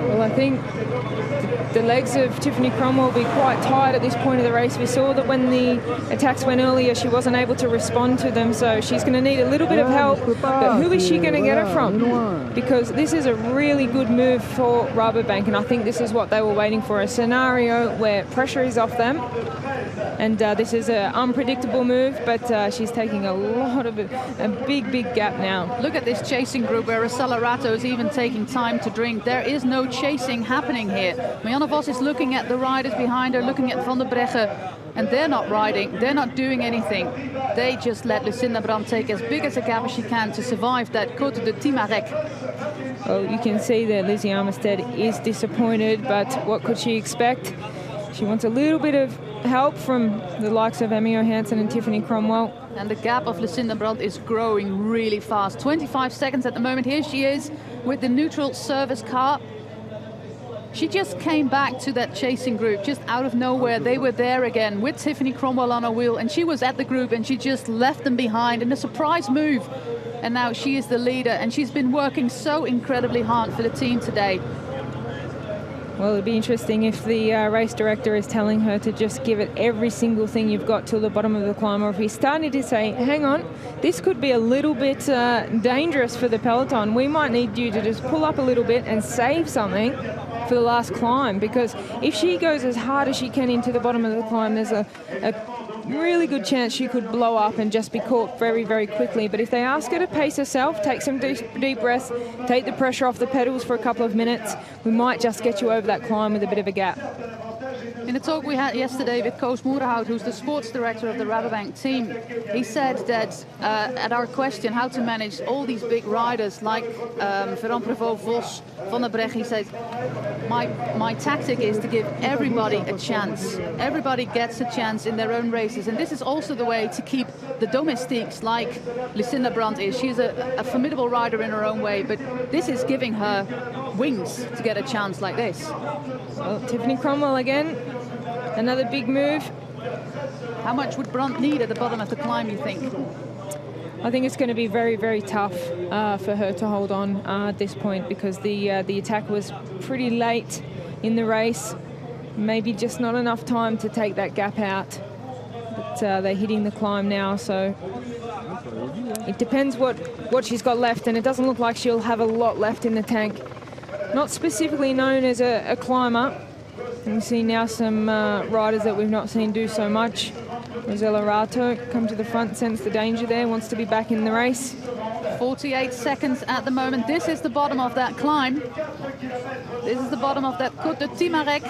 Well, I think the legs of Tiffany Cromwell will be quite tired at this point of the race. We saw that when the attacks went earlier, she wasn't able to respond to them, so she's going to need a little bit of help. But who is she going to get it from? Because this is a really good move for Rabobank, and I think this is what they were waiting for, a scenario where pressure is off them. And this is an unpredictable move, but she's taking a big gap now. Look at this chasing group where Rosella Rato is even taking time to drink. There is no chasing happening here. Marianne Vos is looking at the riders behind her, looking at Van der Breggen, and they're not riding, they're not doing anything. They just let Lucinda Brand take as big as a gap as she can to survive that Côte de Timarec. Well, you can see that Lizzie Armitstead is disappointed, but what could she expect? She wants a little bit of help from the likes of Emmy Johansson and Tiffany Cromwell. And the gap of Lucinda Brand is growing really fast. 25 seconds at the moment. Here she is with the neutral service car. She just came back to that chasing group, just out of nowhere. They were there again with Tiffany Cromwell on her wheel, and she was at the group and she just left them behind in a surprise move. And now she is the leader, and she's been working so incredibly hard for the team today. Well, it'd be interesting if the race director is telling her to just give it every single thing you've got till the bottom of the climb, or if he's starting to say, hang on, this could be a little bit dangerous for the peloton. We might need you to just pull up a little bit and save something for the last climb, because if she goes as hard as she can into the bottom of the climb, there's a really good chance she could blow up and just be caught very, very quickly. But if they ask her to pace herself, take some deep breaths, take the pressure off the pedals for a couple of minutes, we might just get you over that climb with a bit of a gap. In a talk we had yesterday with Koos Moerenhout, who's the sports director of the Rabobank team, he said that at our question how to manage all these big riders like Marianne Vos, Van der Breggen, he said, my tactic is to give everybody a chance. Everybody gets a chance in their own races, and this is also the way to keep the domestiques like Lucinda Brand is. She's a formidable rider in her own way, but this is giving her wings to get a chance like this. Well, Tiffany Cromwell again, another big move. How much would Brand need at the bottom of the climb, you think? I think it's going to be very, very tough for her to hold on at this point, because the attack was pretty late in the race. Maybe just not enough time to take that gap out. But they're hitting the climb now, so it depends what she's got left, and it doesn't look like she'll have a lot left in the tank. Not specifically known as a climber. And we see now some riders that we've not seen do so much. Rosella Rato come to the front, sense the danger there, wants to be back in the race. 48 seconds at the moment. This is the bottom of that climb. This is the bottom of that Côte de Timarec.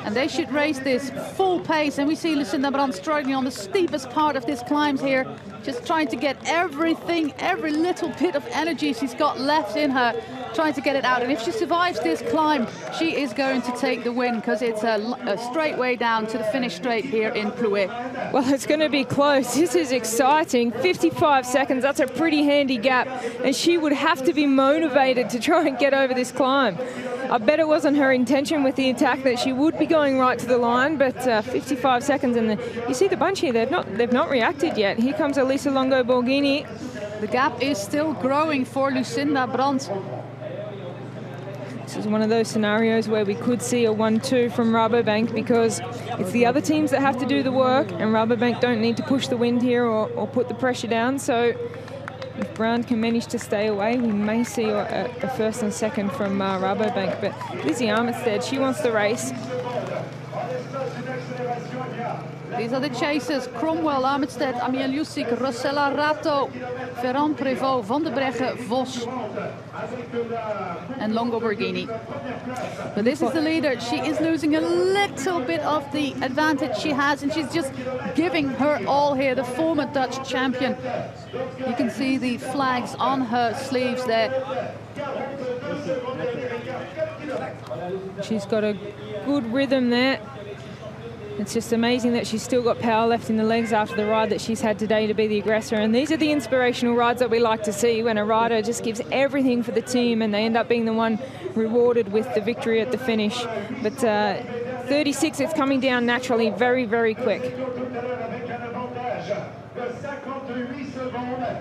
And they should race this full pace. And we see Lucinda Brand struggling on the steepest part of this climb here, just trying to get everything, every little bit of energy she's got left in her, trying to get it out. And if she survives this climb, she is going to take the win, because it's a straight way down to the finish straight here in Plouay. Well, it's going to be close. This is exciting. 55 seconds, that's a pretty handy gap. And she would have to be motivated to try and get over this climb. I bet it wasn't her intention with the attack that she would be going right to the line, but 55 seconds, and you see the bunch here, they've not reacted yet. Here comes Elisa Longo Borghini. The gap is still growing for Lucinda Brand. This is one of those scenarios where we could see a 1-2 from Rabobank, because it's the other teams that have to do the work, and Rabobank don't need to push the wind here or put the pressure down. So if Brand can manage to stay away, we may see a first and second from Rabobank. But Lizzie Armitstead, she wants the race. These are the chasers: Cromwell, Armitstead, Amiel Jussik, Rosella Rato, Ferrand Prévost, Van der Breggen, Vos, and Longo Borghini. But this is the leader. She is losing a little bit of the advantage she has, and she's just giving her all here, the former Dutch champion. You can see the flags on her sleeves there. She's got a good rhythm there. It's just amazing that she's still got power left in the legs after the ride that she's had today to be the aggressor. And these are the inspirational rides that we like to see, when a rider just gives everything for the team and they end up being the one rewarded with the victory at the finish. But 36, it's coming down naturally, very, very quick.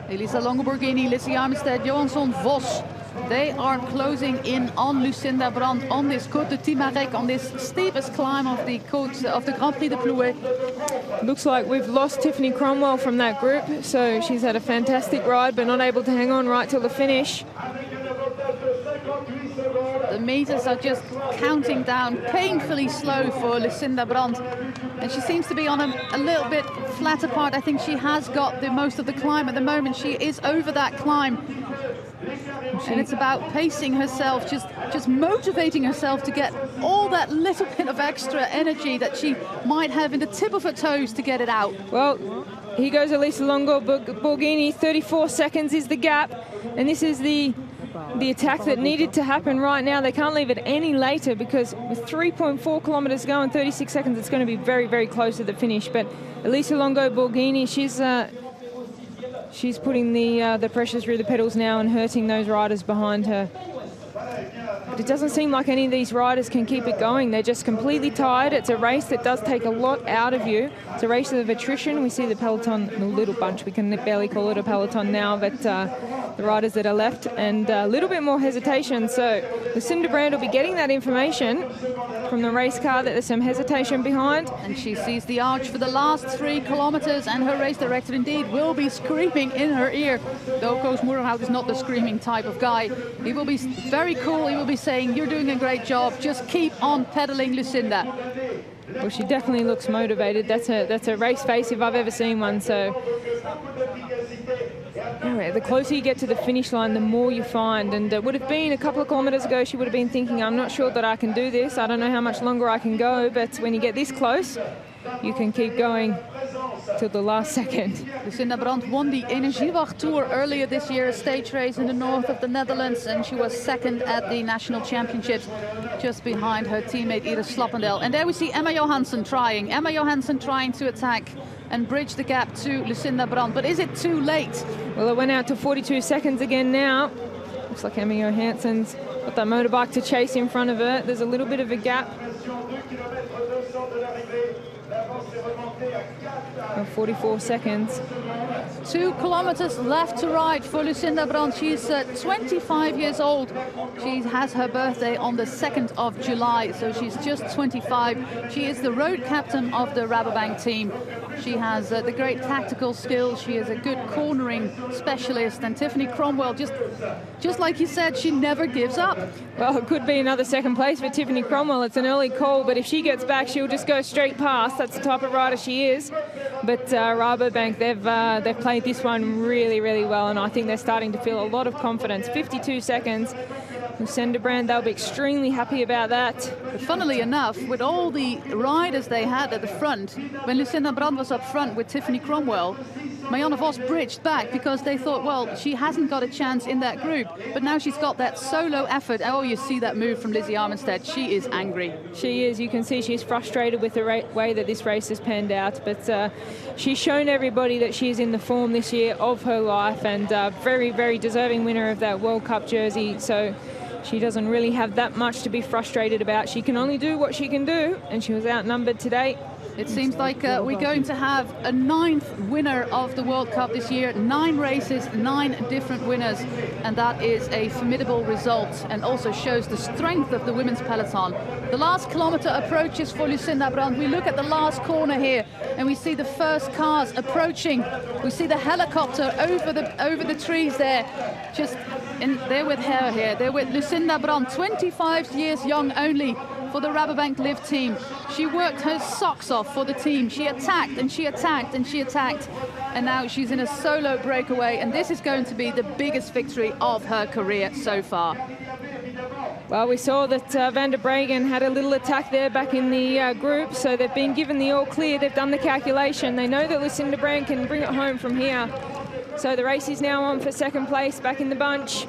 Elisa Longo Borghini, Lizzie Armitstead, Johansson, Vos. They are closing in on Lucinda Brand on this Côte de Timarec, on this steepest climb of the Grand Prix de Plouay. Looks like we've lost Tiffany Cromwell from that group, so she's had a fantastic ride but not able to hang on right till the finish. The meters are just counting down painfully slow for Lucinda Brand, and she seems to be on a little bit flatter part. I think she has got the most of the climb at the moment. She is over that climb. And it's about pacing herself, just motivating herself to get all that little bit of extra energy that she might have in the tip of her toes to get it out. Well, here goes Elisa Longo Borghini. 34 seconds is the gap, and this is the the attack that needed to happen right now. They can't leave it any later, because with 3.4 kilometers to go in 36 seconds, it's going to be very, very close to the finish. But Elisa Longo Borghini, she's putting the pressure through the pedals now and hurting those riders behind her. But it doesn't seem like any of these riders can keep it going. They're just completely tired. It's a race that does take a lot out of you. It's a race of attrition. We see the peloton, a little bunch. We can barely call it a peloton now, but the riders that are left, and a little bit more hesitation. So Lucinda Brand will be getting that information from the race car that there's some hesitation behind. And she sees the arch for the last 3 kilometers, and her race director indeed will be screaming in her ear. Though Koos Moerenhout is not the screaming type of guy. He will be very cool. He will be saying, "You're doing a great job. Just keep on pedaling, Lucinda." Well, she definitely looks motivated. That's a race face if I've ever seen one. So anyway, the closer you get to the finish line, the more you find. And it would have been a couple of kilometers ago, she would have been thinking, I'm not sure that I can do this. I don't know how much longer I can go. But when you get this close, you can keep going till the last second. Lucinda Brand won the Energiewacht Tour earlier this year, a stage race in the north of the Netherlands, and she was second at the national championships, just behind her teammate Iris Slappendel. And there we see Emma Johansson trying. Emma Johansson trying to attack and bridge the gap to Lucinda Brand. But is it too late? Well, it went out to 42 seconds again now. Looks like Emma Johansson's got that motorbike to chase in front of her. There's a little bit of a gap of 44 seconds. 2 kilometers left to ride for Lucinda Brand. She's 25 years old. She has her birthday on the 2nd of July, so she's just 25. She is the road captain of the Rabobank team. She has the great tactical skills. She is a good cornering specialist. And Tiffany Cromwell, just like you said, she never gives up. Well, it could be another second place for Tiffany Cromwell. It's an early call, but if she gets back, she'll just go straight past. That's the type of rider she is. But Rabobank, they've played this one really, really well, and I think they're starting to feel a lot of confidence. 52 seconds. Lucinda Brand, they'll be extremely happy about that. But funnily enough, with all the riders they had at the front, when Lucinda Brand was up front with Tiffany Cromwell, Marianne Vos bridged back because they thought, well, she hasn't got a chance in that group. But now she's got that solo effort. Oh, you see that move from Lizzie Armenstead. She is angry. She is. You can see she's frustrated with the way that this race has panned out. But she's shown everybody that she's in the form this year of her life, and very, very deserving winner of that World Cup jersey. So she doesn't really have that much to be frustrated about. She can only do what she can do, and she was outnumbered today. It seems like we're going to have a 9th winner of the World Cup this year. 9 races, 9 different winners. And that is a formidable result, and also shows the strength of the women's peloton. The last kilometer approaches for Lucinda Brand. We look at the last corner here, and we see the first cars approaching. We see the helicopter over the trees there. Just they're with her here. They're with Lucinda Brand, 25 years young only, for the Rabobank Live team. She worked her socks off for the team. She attacked and she attacked and she attacked. And now she's in a solo breakaway, and this is going to be the biggest victory of her career so far. Well, we saw that Van der Breggen had a little attack there back in the group, so they've been given the all clear. They've done the calculation. They know that Lucinda Brand can bring it home from here. So the race is now on for second place back in the bunch.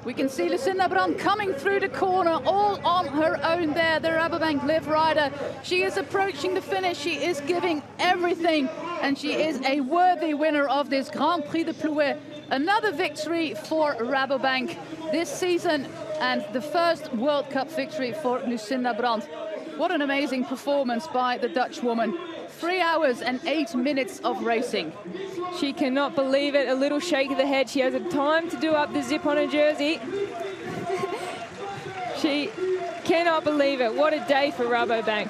We can see Lucinda Brand coming through the corner all on her own there, the Rabobank Live rider. She is approaching the finish. She is giving everything, and she is a worthy winner of this Grand Prix de Plouay. Another victory for Rabobank this season, and the first World Cup victory for Lucinda Brand. What an amazing performance by the Dutch woman. 3 hours and 8 minutes of racing. She cannot believe it. A little shake of the head. She has a time to do up the zip on her jersey. She cannot believe it. What a day for Rabobank.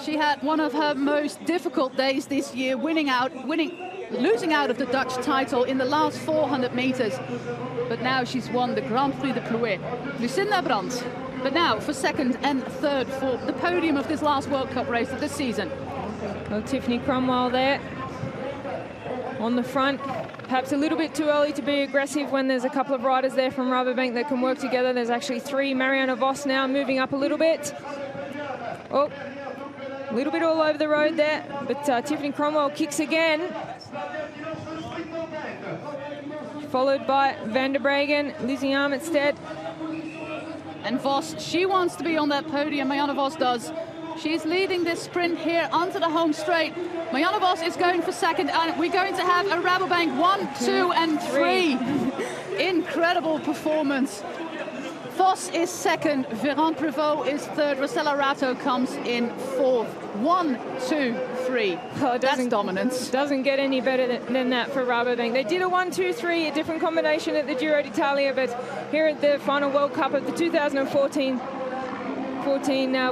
She had one of her most difficult days this year, losing out of the Dutch title in the last 400 meters. But now she's won the Grand Prix de Plouay. Lucinda Brand. But now for second and third for the podium of this last World Cup race of the season. Well, Tiffany Cromwell there on the front. Perhaps a little bit too early to be aggressive when there's a couple of riders there from Rabobank that can work together. There's actually 3. Marianne Vos now moving up a little bit. Oh, A little bit all over the road there, but Tiffany Cromwell kicks again. Followed by Van der Breggen, Lizzie Armitstead. And Vos, she wants to be on that podium, Marianne Vos does. She's leading this sprint here onto the home straight. Marianne Vos is going for second, and we're going to have a Rabobank 1, 2, and 3. Incredible performance. Vos is second, Véran Prévost is third, Rosella Ratto comes in fourth. 1, 2, 3. Oh, that's dominance. Doesn't get any better than that for Rabobank. They did a 1, 2, 3, a different combination at the Giro d'Italia, but here at the final World Cup of the 2014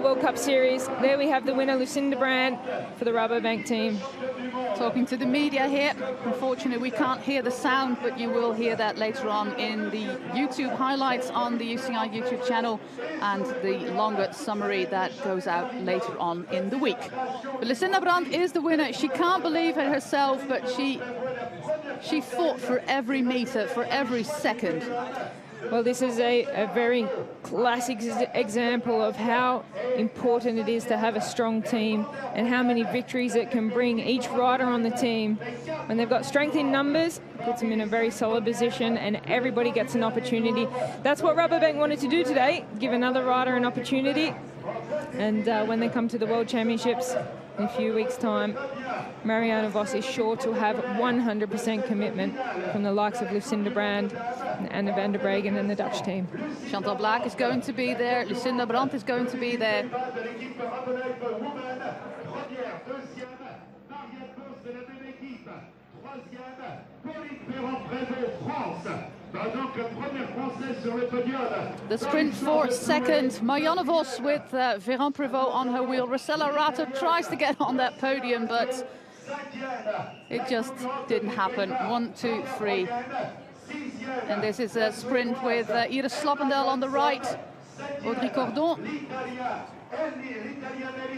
World Cup Series, there we have the winner, Lucinda Brand, for the Rabobank team. Talking to the media here. Unfortunately, we can't hear the sound, but you will hear that later on in the YouTube highlights on the UCI YouTube channel and the longer summary that goes out later on in the week. But Lucinda Brand is the winner. She can't believe it herself, but she fought for every meter, for every second. Well, this is a very classic example of how important it is to have a strong team and how many victories it can bring each rider on the team. When they've got strength in numbers, puts them in a very solid position and everybody gets an opportunity. That's what Rabobank wanted to do today, give another rider an opportunity. And when they come to the World Championships in a few weeks' time, Marianne Vos is sure to have 100% commitment from the likes of Lucinda Brand and Anna van der Breggen and the Dutch team. Chantal Blaak is going to be there, Lucinda Brand is going to be there. The sprint for second, Marianne Vos with Véran Prévost on her wheel. Rosella Ratto tries to get on that podium, but it just didn't happen. 1, 2, 3. And this is a sprint with Iris Slappendel on the right, Audrey Cordon.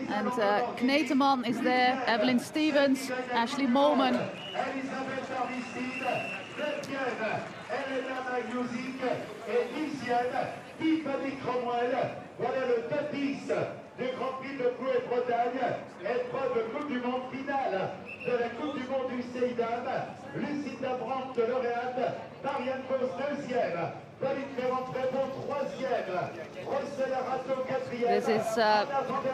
And Kneteman is there, Evelyn Stevens, Ashley Molman. Voilà le top 10 du Grand Prix de Plouay Bretagne, épreuve de Coupe du Monde finale de la Coupe du Monde UCI Dames. Lucinda Brand, lauréate, Marianne Vos deuxième, Véran Prévost troisième, Rosella Ratto quatrième. This is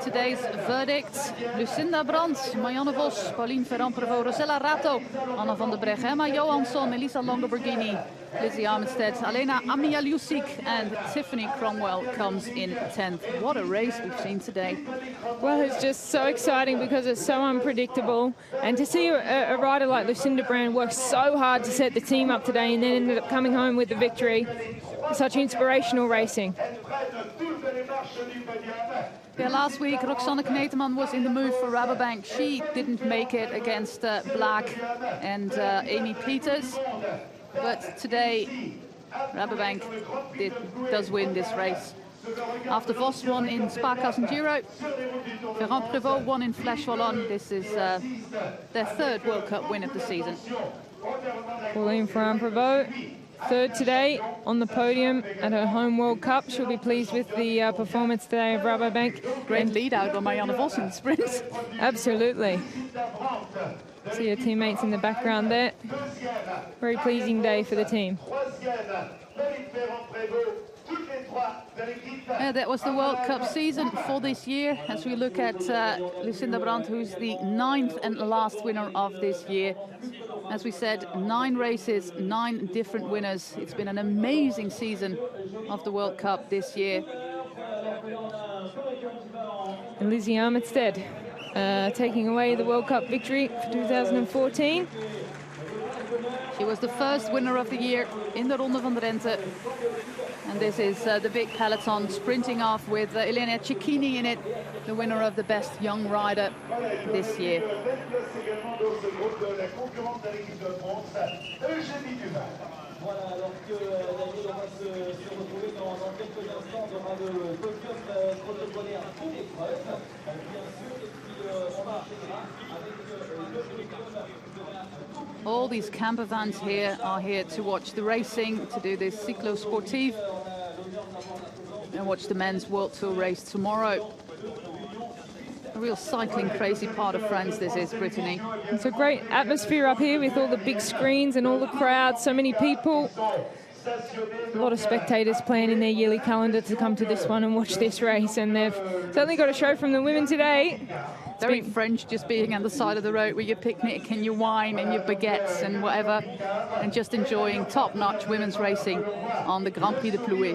today's verdict. Lucinda Brand, Marianne Vos, Pauline Véran Prévost, Rosella Ratto, Anna van der Breggen, Emma Johansson, Elisa Longoborghini, Lizzie Armitstead, Alena Amialiusik, and Tiffany Cromwell comes in 10th. What a race we've seen today. Well, it's just so exciting because it's so unpredictable. And to see a rider like Lucinda Brand work so hard to set the team up today and then ended up coming home with the victory. Such inspirational racing. Yeah, last week, Roxanne Kneteman was in the move for Rabobank. She didn't make it against Blaak and Amy Peters. But today, Rabobank does win this race. After Vos won in Spa-Casengiro, Véran Prévost won in Flèche Wallonne. This is their third World Cup win of the season. Pauline Véran Prévost, third today on the podium at her home World Cup. She'll be pleased with the performance today of Rabobank. Great lead out on Marianne Vos in the sprint. Absolutely. See your teammates in the background there. Very pleasing day for the team. That was the World Cup season for this year. As we look at Lucinda Brand, who's the 9th and last winner of this year. As we said, 9 races, 9 different winners. It's been an amazing season of the World Cup this year. And Lizzie Armitstead taking away the World Cup victory for 2014. She was the first winner of the year in the Ronde van Drenthe. And this is the big peloton sprinting off with Elena Cecchini in it, the winner of the best young rider this year. Voilà, alors que Daniel, on va se retrouver dans quelques instants. On aura le podium protocolaire pour l'épreuve, bien sûr, et puis on enchaînera avec le podium. All these camper vans here are here to watch the racing, to do this cyclo sportive, and watch the men's World Tour race tomorrow. A real cycling crazy part of France this is, Brittany. It's a great atmosphere up here with all the big screens and all the crowds, so many people. A lot of spectators plan in their yearly calendar to come to this one and watch this race, and they've certainly got a show from the women today. Very French, just being on the side of the road with your picnic and your wine and your baguettes and whatever, and just enjoying top-notch women's racing on the Grand Prix de Plouay.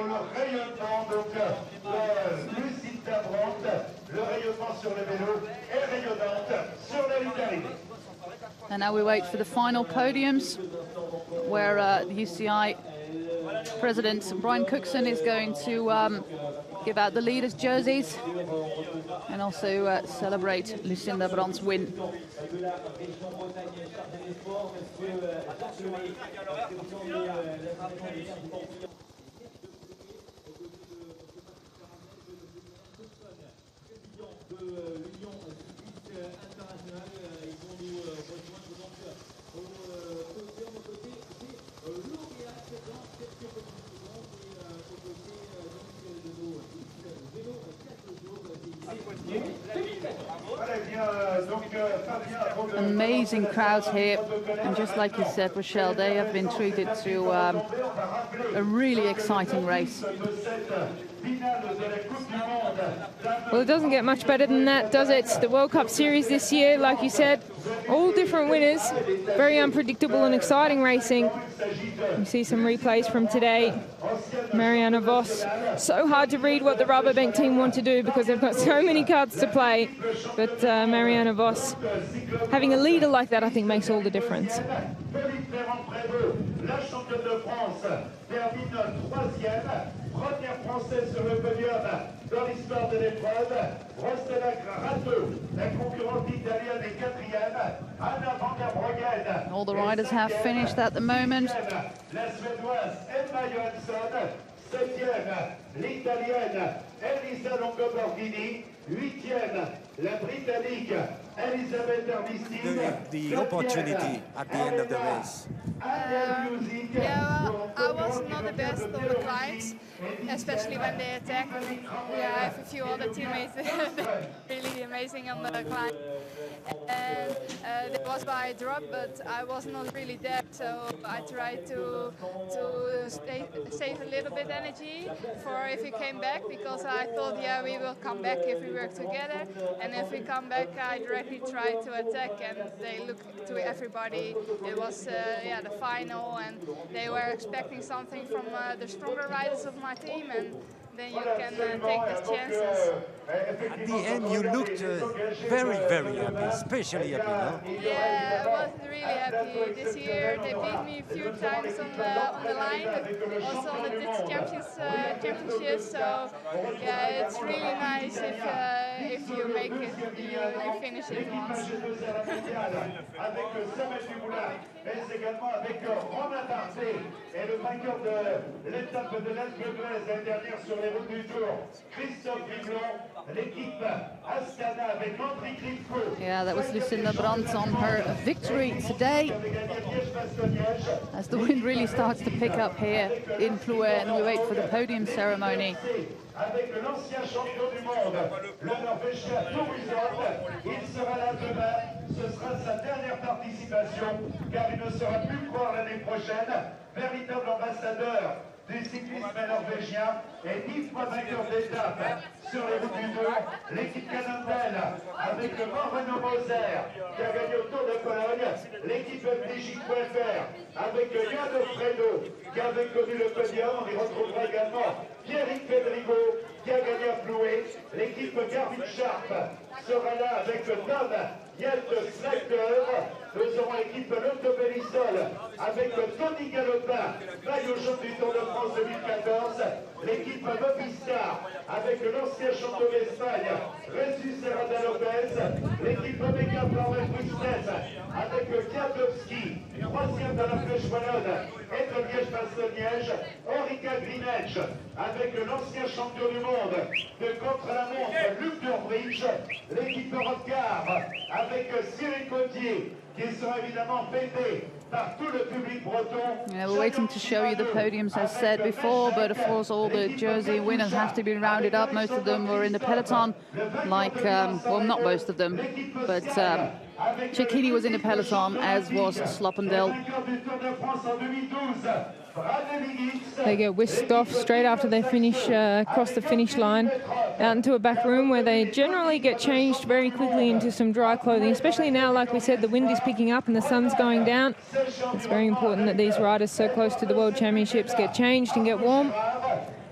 And now we wait for the final podiums, where the UCI President Brian Cookson is going to give out the leaders' jerseys and also celebrate Lucinda Brand's win. Amazing crowds here, and just like you said, Rochelle, they have been treated to a really exciting race. Well, it doesn't get much better than that, does it? The World Cup Series this year, like you said, all different winners, very unpredictable and exciting racing. You see some replays from today. Marianne Vos, so hard to read what the Rabobank team want to do because they've got so many cards to play. But Marianne Vos, having a leader like that, I think makes all the difference. Première française sur le podium dans l'histoire de l'épreuve. La concurrente italienne est quatrième. Anna van der Bruggen. All the riders have finished at the moment. La Suédoise Emma Johansson. Septième, l'Italienne Elisa Longoborghini. Huitième, la Britannique Elisabeth Armistide. The opportunity at the end of the race. Yeah, well, I was not the best on the climbs, especially when they attack. Yeah, I have a few other teammates really amazing on the climb. And that was by drop, but I was not really there, so I tried to save a little bit energy for if we came back, because I thought, yeah, we will come back if we work together, and if we come back, I directly tried to attack, and they looked to everybody. It was yeah, the final, and they were expecting something from the stronger riders of my team, and then you can take these chances. At the end, you looked very, very happy, especially happy, no? Yeah, I was really happy. This year they beat me a few times on the line, also on the Dutch championships. So yeah, it's really nice if you make it, you finish it once. Mais également avec Romain Bardet et le vainqueur de l'étape de l'Alpe-d'Huez l'année dernière sur les routes du Tour, Christophe Riblon, l'équipe Astana avec André Grifko. Yeah, that was Lucinda Brand on her victory today. As the wind really starts to pick up here in Plouay, and we wait for the podium ceremony. Avec l'ancien champion du monde, le Norvégien Torizov, il sera là demain. Ce sera sa dernière participation, car il ne sera plus croire l'année prochaine. Véritable ambassadeur du cyclisme norvégien et 10 fois vainqueur d'étape sur les routes du Tour. L'équipe Cannondale avec le Moreno Moser qui a gagné au Tour de Cologne. L'équipe FDJ.fr avec Yann Fredo qui avait connu le podium. On y retrouvera également Pierrick Pedrigo qui a gagné à Plouay. L'équipe Garvin Sharp sera là avec Tom Yelt Slacker. Nous aurons l'équipe Lotto Bellissol avec Tony Galopin, maillot jaune du Tour de France 2014. L'équipe Movistar avec l'ancien champion d'Espagne, Jesus Serrada Lopez. L'équipe Omega Power Quick-Step avec Kwiatkowski, troisième de la Flèche Wallonne et de Liège-Bastogne-Liège. Orica Greenedge avec l'ancien champion du monde de contre-la-montre Luc Durbridge. L'équipe Europcar avec Cyril Gauthier Yeah, we're waiting to show you the podiums as said before, but of course all the jersey winners have to be rounded up. Most of them were in the peloton, like, well, not most of them, but Cecchini was in the peloton, as was Sloppendale. They get whisked off straight after they finish, cross the finish line, out into a back room where they generally get changed very quickly into some dry clothing, especially now, like we said, the wind is picking up and the sun's going down. It's very important that these riders so close to the World Championships get changed and get warm,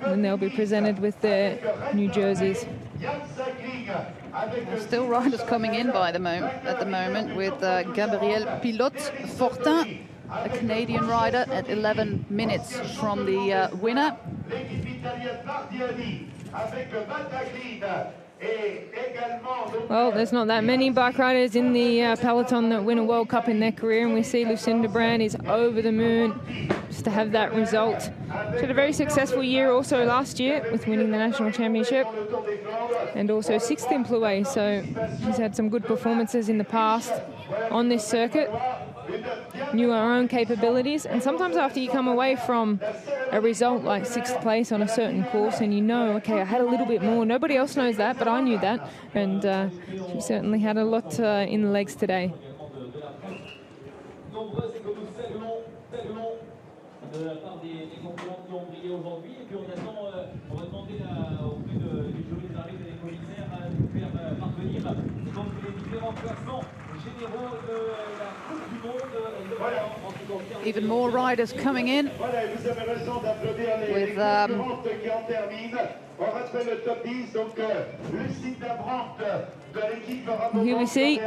and then they'll be presented with their new jerseys. There's still riders coming in at the moment with Gabriel Pilote-Fortin, a Canadian rider, at 11 minutes from the winner. Well, there's not that many bike riders in the peloton that win a World Cup in their career, and we see Lucinda Brand is over the moon just to have that result. She had a very successful year also last year with winning the national championship, and also 6th in Plouay, so she's had some good performances in the past on this circuit. Knew her own capabilities, and sometimes after you come away from a result like 6th place on a certain course and you know, okay, I had a little bit more, nobody else knows that, but I knew that, and she certainly had a lot in the legs today. Even more riders coming in with here we see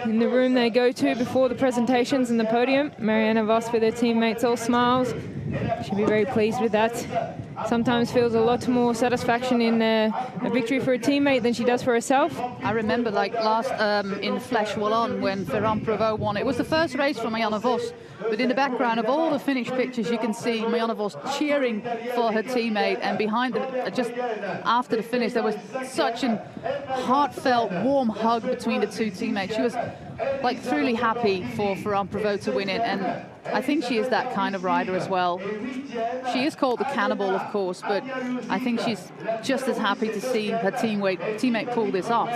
in the room they go to before the presentations and the podium, Marianne Vos with her teammates, all smiles. She'll be very pleased with that. Sometimes feels a lot more satisfaction in a victory for a teammate than she does for herself. I remember like last in Flèche Wallonne when Ferrand-Prévot won. It was the first race for Marianne Vos, but in the background of all the finished pictures you can see Marianne Vos cheering for her teammate, and behind them, just after the finish, there was such a heartfelt, warm hug between the two teammates. She was like truly happy for Ferrand-Prévot to win it, and I think she is that kind of rider as well. She is called the cannibal, of course, but I think she's just as happy to see her teammate pull this off.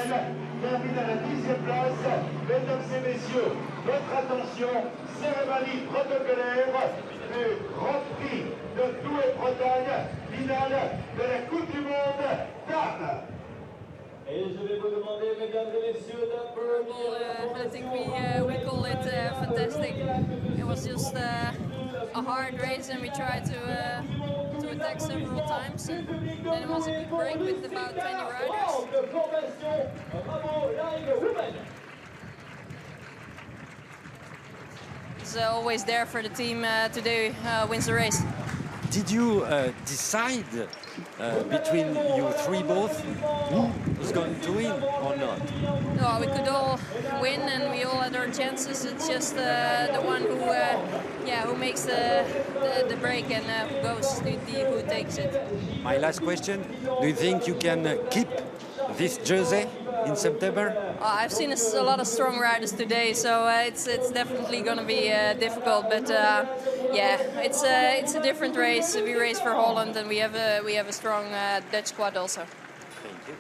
Cérémonie protocolaire du Grand Prix de Plouay, finale de la Coupe du Monde dames. Et je vais vous demander, mesdames et messieurs, I think we call it fantastic. It was just a hard race, and we tried to attack several times. And then it was a good break with about 20 riders. It's always there for the team today wins the race. Did you decide between you three both who was going to win or not? No, we could all win and we all had our chances. It's just the one who makes the break and who goes, who takes it. My last question, do you think you can keep this jersey in September? I've seen a lot of strong riders today, so it's definitely going to be difficult. But yeah, it's a different race. We race for Holland, and we have a strong Dutch squad also.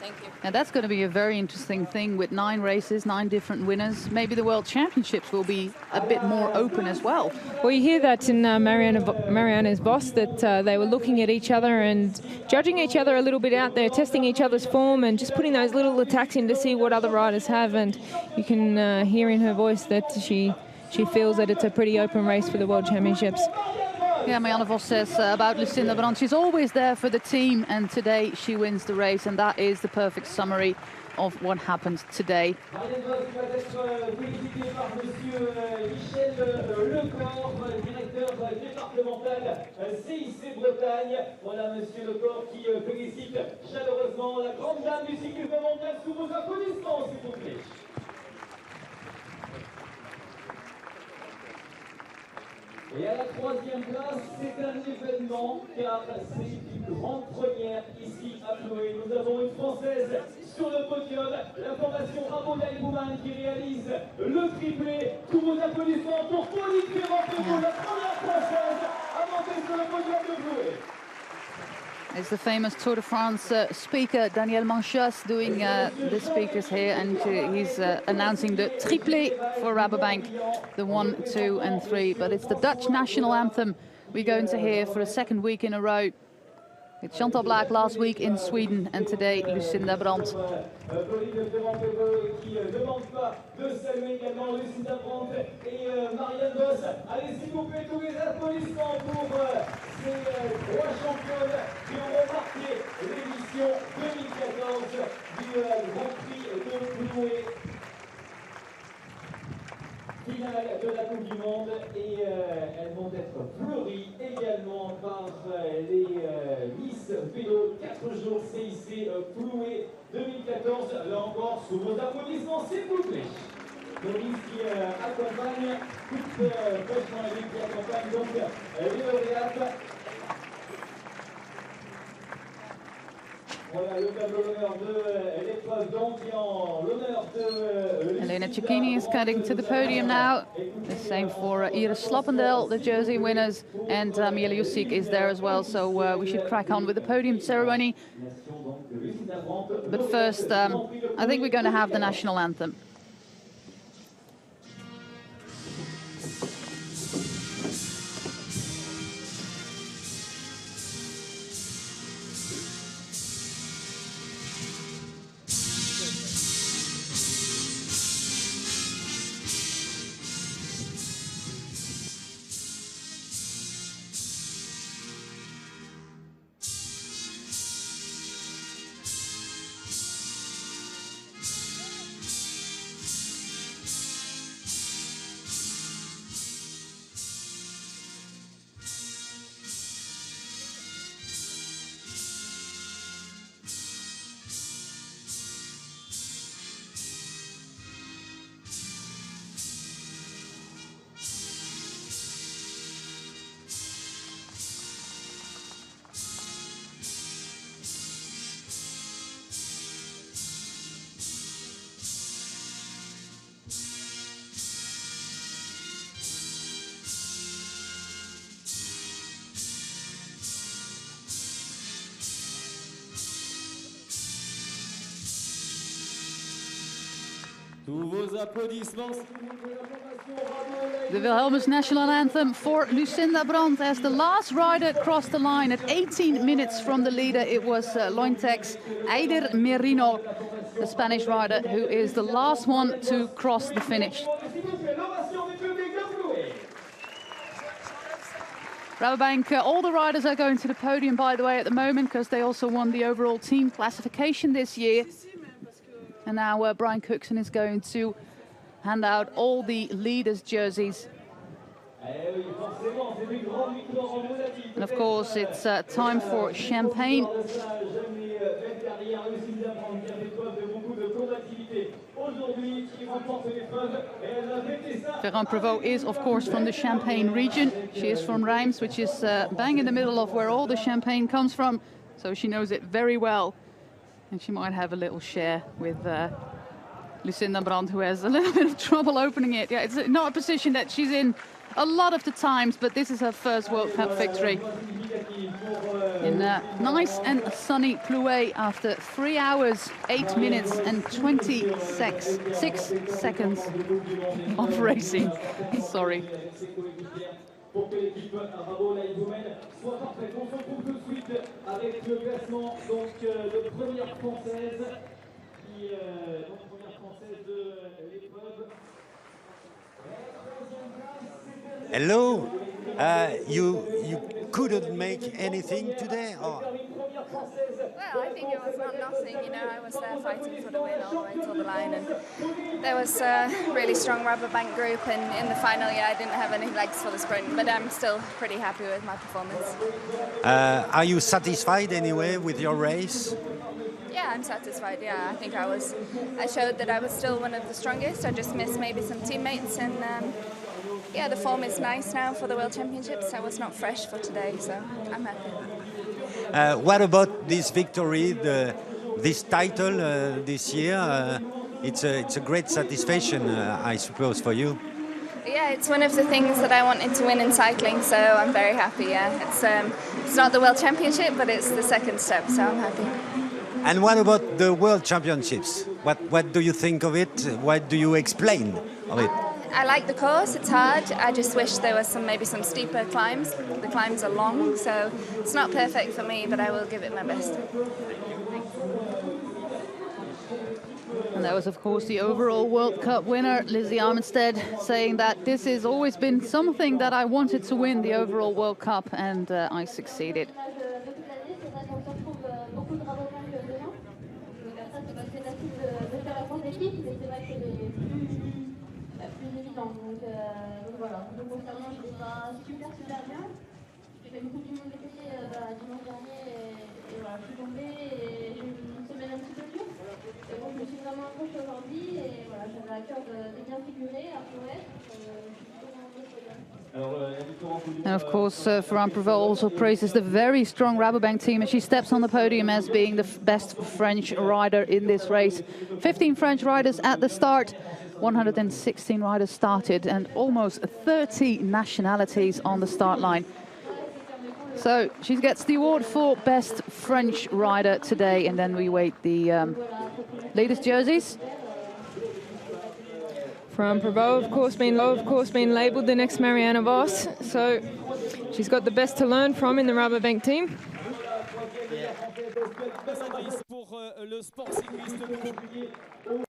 Thank you. Now that's going to be a very interesting thing with 9 races, 9 different winners. Maybe the World Championships will be a bit more open as well. Well, you hear that in Marianne's Vos, that they were looking at each other and judging each other a little bit out there, testing each other's form and just putting those little attacks in to see what other riders have. And you can hear in her voice that she feels that it's a pretty open race for the World Championships. Yeah, Marianne Vos says about Lucinda Brand, she's always there for the team, and today she wins the race, and that is the perfect summary of what happened today. Et à la troisième place, c'est un événement car c'est une grande première ici à Plouay. Nous avons une Française sur le podium, la formation Marianne Vos qui réalise le triplé. Tous vos applaudissements pour Pauline Clément, la première Française à monter sur le podium de Plouay. It's the famous Tour de France speaker Daniel Manchas doing the speakers here, and he's announcing the triplé for Rabobank, the 1, 2 and 3. But it's the Dutch national anthem we're going to hear for a second week in a row. It's Chantal Blaak last week in Sweden, and today Lucinda Brand. Qui demande pas de saluer également Lucinda Brand et Marianne Vos. Allez, s'il vous plaît, tous les applaudissements pour ces trois championnes qui ont marqué l'édition 2014 du Grand Prix de Plouay. Finale de la Coupe du Monde, et elles vont être fleuries également par les Miss Vélo 4 jours CIC Plouay 2014. Là encore, sous vos applaudissements, s'il vous plaît. Le Miss qui accompagne toute fraîchement la qui accompagne donc les lauréates. Voilà le tableau d'honneur de l'épreuve, donc en l'honneur de Elena Cecchini is cutting to the podium now. The same for Iris Sloppendel, the jersey winners, and Miele Jusic is there as well. So we should crack on with the podium ceremony. But first, I think we're going to have the national anthem. The Wilhelmus national anthem for Lucinda Brand as the last rider crossed the line at 18 minutes from the leader. It was Lointec's Eider Merino, the Spanish rider, who is the last one to cross the finish. Rabobank, all the riders are going to the podium, by the way, at the moment, because they also won the overall team classification this year. And now Brian Cookson is going to hand out all the leaders' jerseys. And of course, it's time for champagne. Ferrand Prevot is, of course, from the Champagne region. She is from Reims, which is bang in the middle of where all the champagne comes from. So she knows it very well. And she might have a little share with Lucinda Brand, who has a little bit of trouble opening it. Yeah, it's not a position that she's in a lot of the times, but this is her first World Cup victory. In nice and sunny Plouay after 3 hours, 8 minutes and 26 seconds of racing. Sorry. Pour que l'équipe Rabo-Laïdoumène soit parfaite. On se retrouve tout de suite avec le classement de première française de l'épreuve. Hello, you couldn't make anything today? Or? Well, I think it was not nothing, you know, I was there fighting for the win all the way to the line, and there was a really strong Rabobank group, and in the final, yeah, I didn't have any legs for the sprint, but I'm still pretty happy with my performance. Are you satisfied anyway with your race? Yeah, I'm satisfied, yeah, I think I showed that I was still one of the strongest. I just missed maybe some teammates, and Yeah, the form is nice now for the World Championships. I was not fresh for today, so I'm happy. What about this victory, this title this year? It's a great satisfaction, I suppose, for you. Yeah, it's one of the things that I wanted to win in cycling, so I'm very happy. Yeah, it's not the World Championship, but it's the second step, so I'm happy. And what about the World Championships? What do you think of it? What do you explain of it? I like the course, it's hard. I just wish there was maybe some steeper climbs. The climbs are long, so it's not perfect for me, but I will give it my best. And that was, of course, the overall World Cup winner, Lizzie Armitstead, saying that this has always been something that I wanted to win, the overall World Cup, and I succeeded. And of course, Ferrand Prevot also praises the very strong Rabobank team as she steps on the podium as being the best French rider in this race. 15 French riders at the start, 116 riders started, and almost 30 nationalities on the start line. So she gets the award for best French rider today, and then we wait the latest jerseys. From Prevot, of course, being labelled the next Marianne Vos. So she's got the best to learn from in the Rabobank team. Pour le sport cycliste.